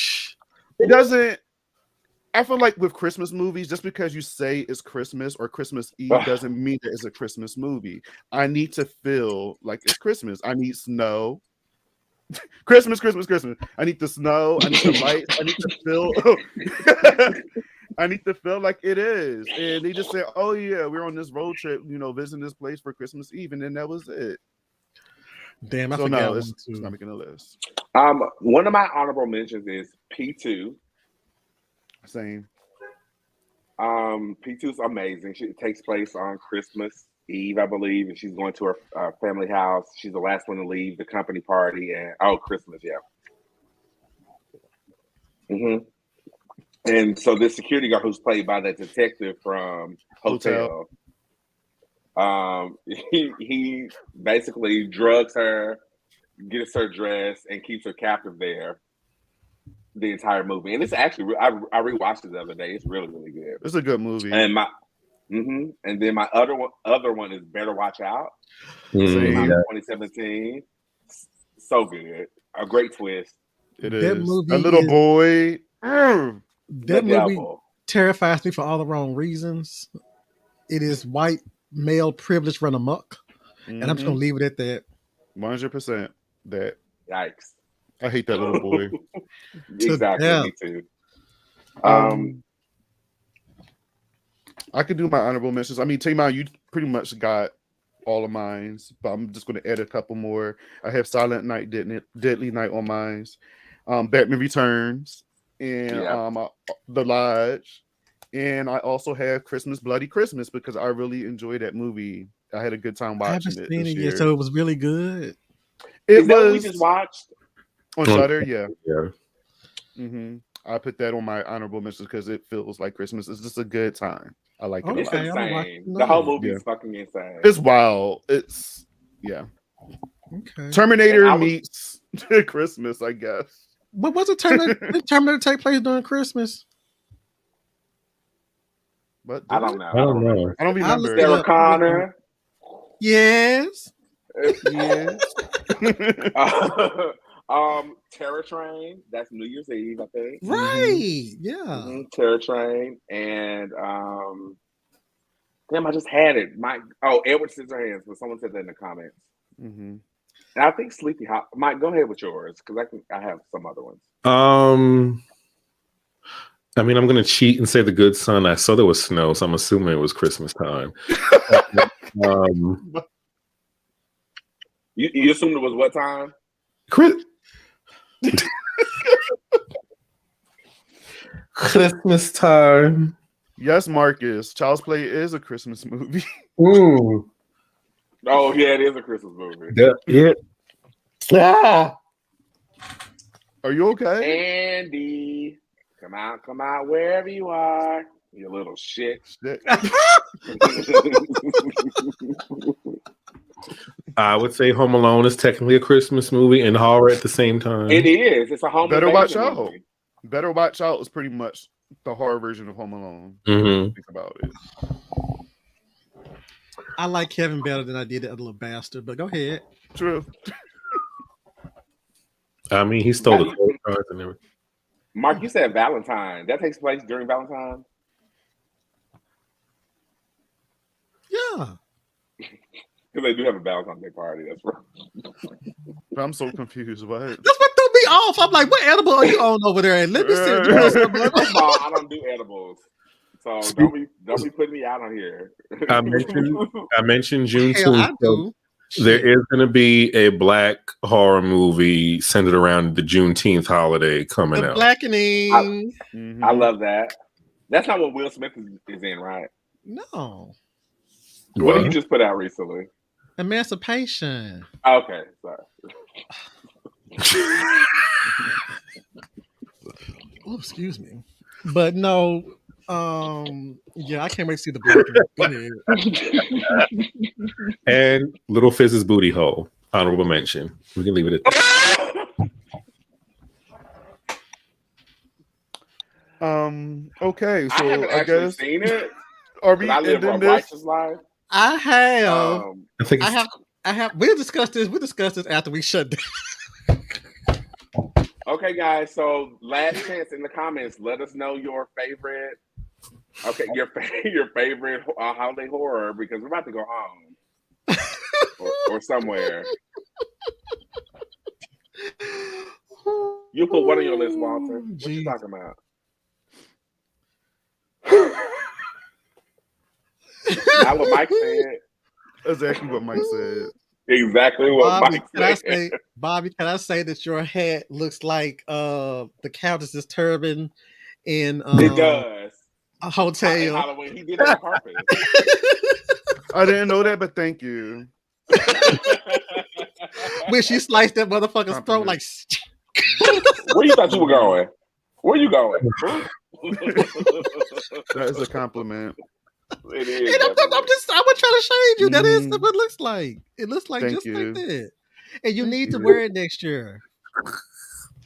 doesn't. I feel like with Christmas movies, just because you say it's Christmas or Christmas Eve doesn't mean that it's a Christmas movie. I need to feel like it's Christmas. I need snow. Christmas. I need the snow. I need the lights. I need to feel. I need to feel like it is. And they just say, "Oh yeah, we're on this road trip, visiting this place for Christmas Eve," and then that was it. Damn, I forgot. It's not making a list. One of my honorable mentions is P2. Same. P2 is amazing. It takes place on Christmas Eve, I believe, and she's going to her family house. She's the last one to leave the company party, and Christmas, yeah. And so this security guard, who's played by that detective from Hotel. He basically drugs her, gets her dressed, and keeps her captive there the entire movie. And it's actually, I rewatched it the other day. It's really, really good. It's a good movie. And and then my other one is Better Watch Out. 2017. So good. A great twist. It is. A little boy. That movie terrifies me for all the wrong reasons. It is white male privilege run amok. And I'm just going to leave it at that. 100% that. Yikes. I hate that little boy. Exactly. Me too. I could do my honorable mentions. I mean, TaMon, you pretty much got all of mine, but I'm just going to add a couple more. I have Silent Night, Deadly Night on mine. Batman Returns, and The Lodge. And I also have Christmas, Bloody Christmas, because I really enjoyed that movie. I had a good time watching it. I haven't seen it yet, so it was really good. Is that what we just watched? On Shudder, yeah. I put that on my honorable mentions because it feels like Christmas. It's just a good time. I like it. It's A lot. Okay, I'm insane. watching The whole that. movie is fucking insane. It's wild. It's Okay. Terminator meets Christmas, I guess. What was it? Terminator take place during Christmas? But I don't know. I don't know. I don't remember. look it Sarah up. Connor. Yes. Yeah. Terror Train. That's New Year's Eve, I think. Right. Yeah. Terror Train and damn, I just had it. Edward Scissorhands, but someone said that in the comments. And I think Sleepy Hollow. Mike, go ahead with yours because I have some other ones. I mean, I'm gonna cheat and say The Good Son. I saw there was snow, so I'm assuming it was Christmas time. You assumed it was what time? Christmas time. Yes, Marcus. Child's Play is a Christmas movie. Ooh. Oh yeah, it is a Christmas movie. Are you okay? Andy, come out wherever you are, you little shit. I would say Home Alone is technically a Christmas movie and horror at the same time. It is. It's a home. Better Watch Out. Movie. Better Watch Out is pretty much the horror version of Home Alone. Think about it. I like Kevin better than I did the other little bastard, but go ahead. True. I mean, he stole the credit cards and everything. Mark, you said Valentine. That takes place during Valentine? Yeah. Because they do have a Valentine's Day party. That's right. I'm so confused. What? That's what threw me off. I'm like, what edible are you on over there? And let me send you on something. I don't do edibles. So don't be putting me out on here. I mentioned Juneteenth. Hell, I do. There is going to be a black horror movie centered around the Juneteenth holiday coming out. Blackening. I love that. That's not what Will Smith is in, right? No. What did he just put out recently? Emancipation. Okay, sorry. Oh, excuse me. But no, yeah, I can't wait to see the Blackening. And Little Fizz's booty hole. Honorable mention. We can leave it at that. Okay, so I haven't actually seen it. Are we I live a ending this? righteous life. I have. I have. We'll discuss this. We'll discuss this after we shut down. Okay, guys. So last chance in the comments. Let us know your favorite. Okay, your favorite holiday horror because we're about to go home or somewhere. You put one on your list, Walter. What you talking about? Not what Mike said. Exactly what Mike said. Exactly what Bobby, Mike said. Bobby, can I say that your hat looks like the Countess's turban in it does. A hotel. Halloween. He did it on purpose. I didn't know that, but thank you. When she sliced that motherfucker's throat like. Where you thought you were going? Where you going? That is a compliment. It is. I'm trying to shade you. That is what it looks like. It looks like Thank just you. like that. And you need to wear it next year.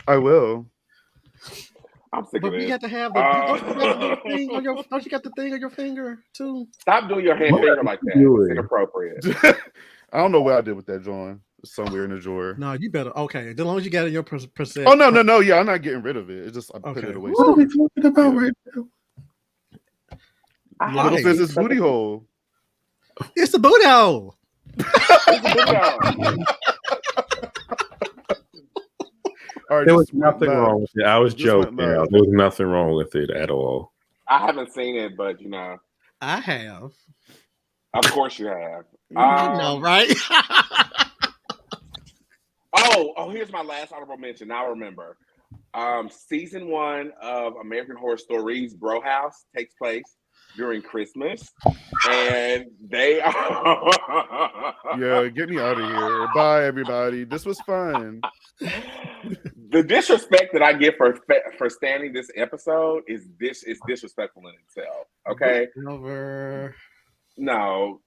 I will. I'm sick But of we this. got to have the thing on your. Don't you got the thing on your finger too? Stop doing your hand finger like that. It's inappropriate. I don't know what I did with that drawing. It's somewhere in the drawer. No, you better. Okay, as long as you got it in your percent. Oh no! Yeah, I'm not getting rid of it. It's just I put it away. What are we talking about right now? Little Fizz's booty hole. It's a booty hole. Right, there was nothing wrong with it. I was joking. There was nothing wrong with it at all. I haven't seen it, but I have. Of course you have. I know, right? Oh, here's my last honorable mention. Now I remember. Season 1 of American Horror Stories, Bro House, takes place during Christmas, and they are Yeah, get me out of here. Bye, everybody. This was fun. the disrespect that I get for standing this episode is disrespectful in itself. Okay, Over. no,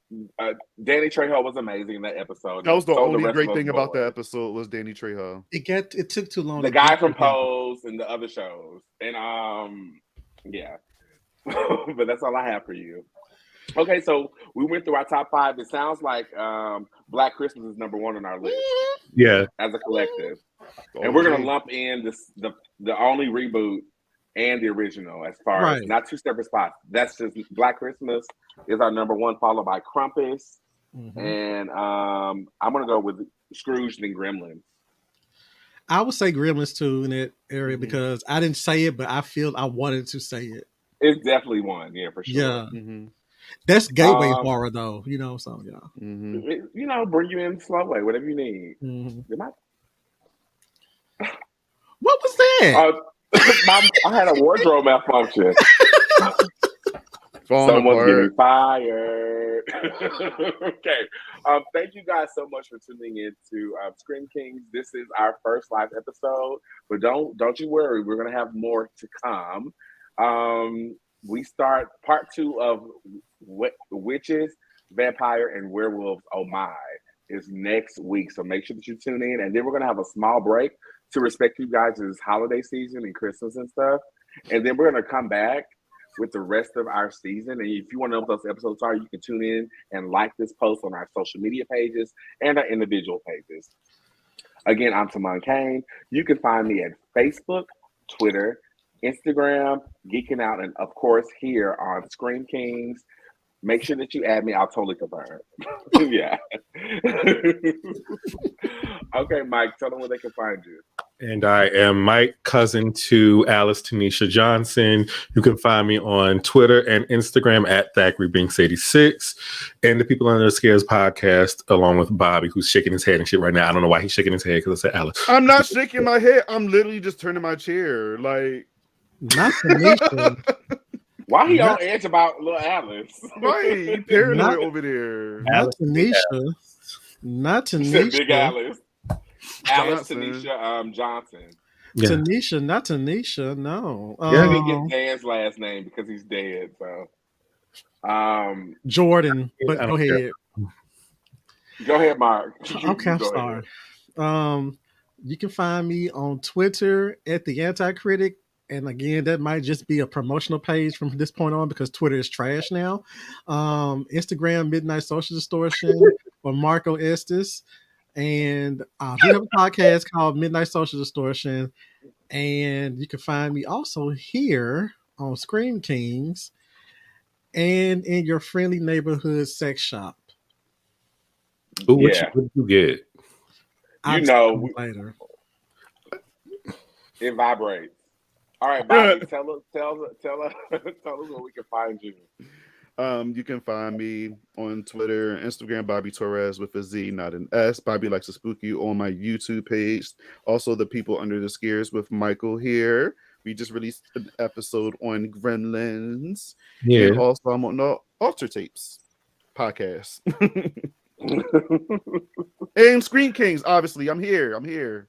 Danny Trejo was amazing in that episode. That was the So only rest great of us thing about boys. the episode was Danny Trejo. It took too long. The to guy get from to him. Pose and the other shows, and yeah. But that's all I have for you. Okay, so we went through our top 5. It sounds like Black Christmas is number 1 on our list. Yeah. As a collective. And we're gonna lump in the only reboot and the original as far as not 2 separate spots. That's just Black Christmas is our number 1, followed by Krampus. And I'm gonna go with Scrooge and Gremlins. I would say Gremlins too in that area because I didn't say it, but I feel I wanted to say it. It's definitely one, yeah, for sure. Yeah. That's gateway horror though, so yeah. Bring you in slow way, whatever you need. What was that? I had a wardrobe malfunction. Someone's getting fired. Okay. Thank you guys so much for tuning in to Scream Kingz. This is our first live episode, but don't you worry, we're gonna have more to come. We start part 2 of Witches, Vampire, and Werewolves. Oh my, is next week. So make sure that you tune in, and then we're gonna have a small break to respect you guys' holiday season and Christmas and stuff, and then we're gonna come back with the rest of our season. And if you want to know what those episodes are, you can tune in and like this post on our social media pages and our individual pages. Again, I'm TaMon Kane. You can find me at Facebook, Twitter, Instagram, Geeking Out, and of course here on Scream Kingz. Make sure that you add me. I'll totally confirm. Yeah. Okay, Mike, tell them where they can find you. And I am Mike, cousin to Alice Tanisha Johnson. You can find me on Twitter and Instagram at ThackReBinks86. And the People Under the Scares podcast, along with Bobby, who's shaking his head and shit right now. I don't know why he's shaking his head because I said Alice. I'm not shaking my head. I'm literally just turning my chair. Like, not Tanisha. Why he on edge about little Alice? Right, paranoid over there. Not Tanisha. Not Tanisha. Big Alice. Alice Tanisha Johnson. Yeah. Tanisha, not Tanisha. No. Yeah, he didn't get Dan's last name because he's dead. So, Jordan. But go ahead. Go ahead, Mark. Okay, I'm sorry. You can find me on Twitter at the Anti-Critic. And again, that might just be a promotional page from this point on because Twitter is trash now. Instagram, Midnight Social Distortion, or Marco Estes. And we have a podcast called Midnight Social Distortion. And you can find me also here on Scream Kingz and in your friendly neighborhood sex shop. Ooh, what you get? Later. It vibrates. All right, Bobby, tell us where we can find you. You can find me on Twitter and Instagram, Bobby Torres with a Z, not an S. Bobby Likes to Spooky on my YouTube page. Also, The People Under the Scares with Michael here. We just released an episode on Gremlins. Yeah. And also, I'm on the Alter Tapes podcast. And Scream Kingz, obviously. I'm here.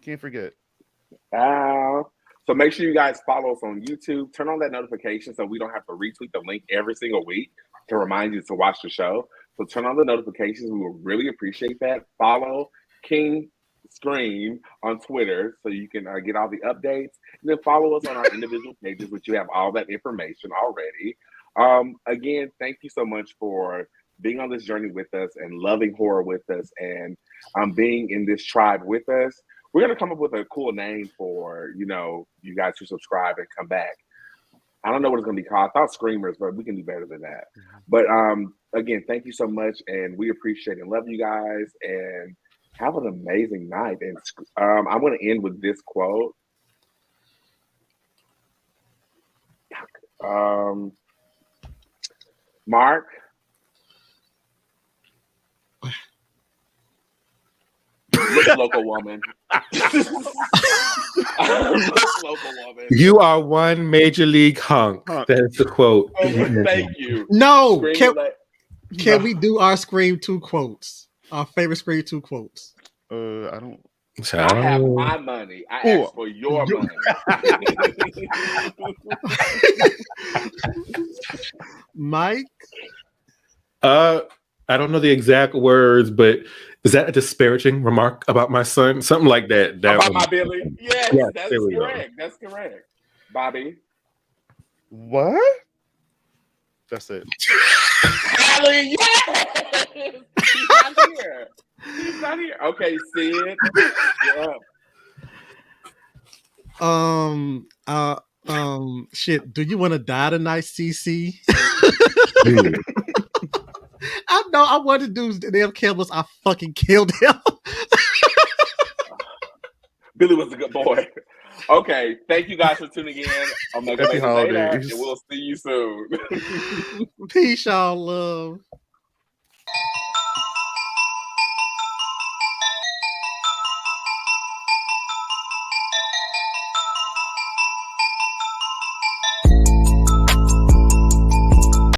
Can't forget. So make sure you guys follow us on YouTube. Turn on that notification so we don't have to retweet the link every single week to remind you to watch the show. So turn on the notifications. We will really appreciate that. Follow King Scream on Twitter so you can get all the updates. And then follow us on our individual pages, which you have all that information already. Again, thank you so much for being on this journey with us and loving horror with us and being in this tribe with us. We're going to come up with a cool name for, you guys who subscribe and come back. I don't know what it's going to be called. I thought Screamers, but we can do better than that. But again, thank you so much. And we appreciate and love you guys. And have an amazing night. And I'm going to end with this quote. Mark. Look, local woman. Local woman. You are one major league hunk. Hunk. That's the quote. Thank you. No, Scream can we do our Scream 2 quotes? Our favorite Scream 2 quotes. I don't. I have my money. I asked for your money. Mike? I don't know the exact words, but is that a disparaging remark about my son? Something like that. About my Billy? Yes, that's there we go. correct. That's correct. Bobby? What? That's it. Hallie, yes! He's not here. He's not here. Okay, Sid. Yeah. Shit. Do you want to die tonight, CC? I know. I wanted to do them Campbells. I fucking killed him. Billy was a good boy. Okay, thank you guys for tuning in. I'm Happy holidays. and we'll see you soon. Peace, y'all. Love.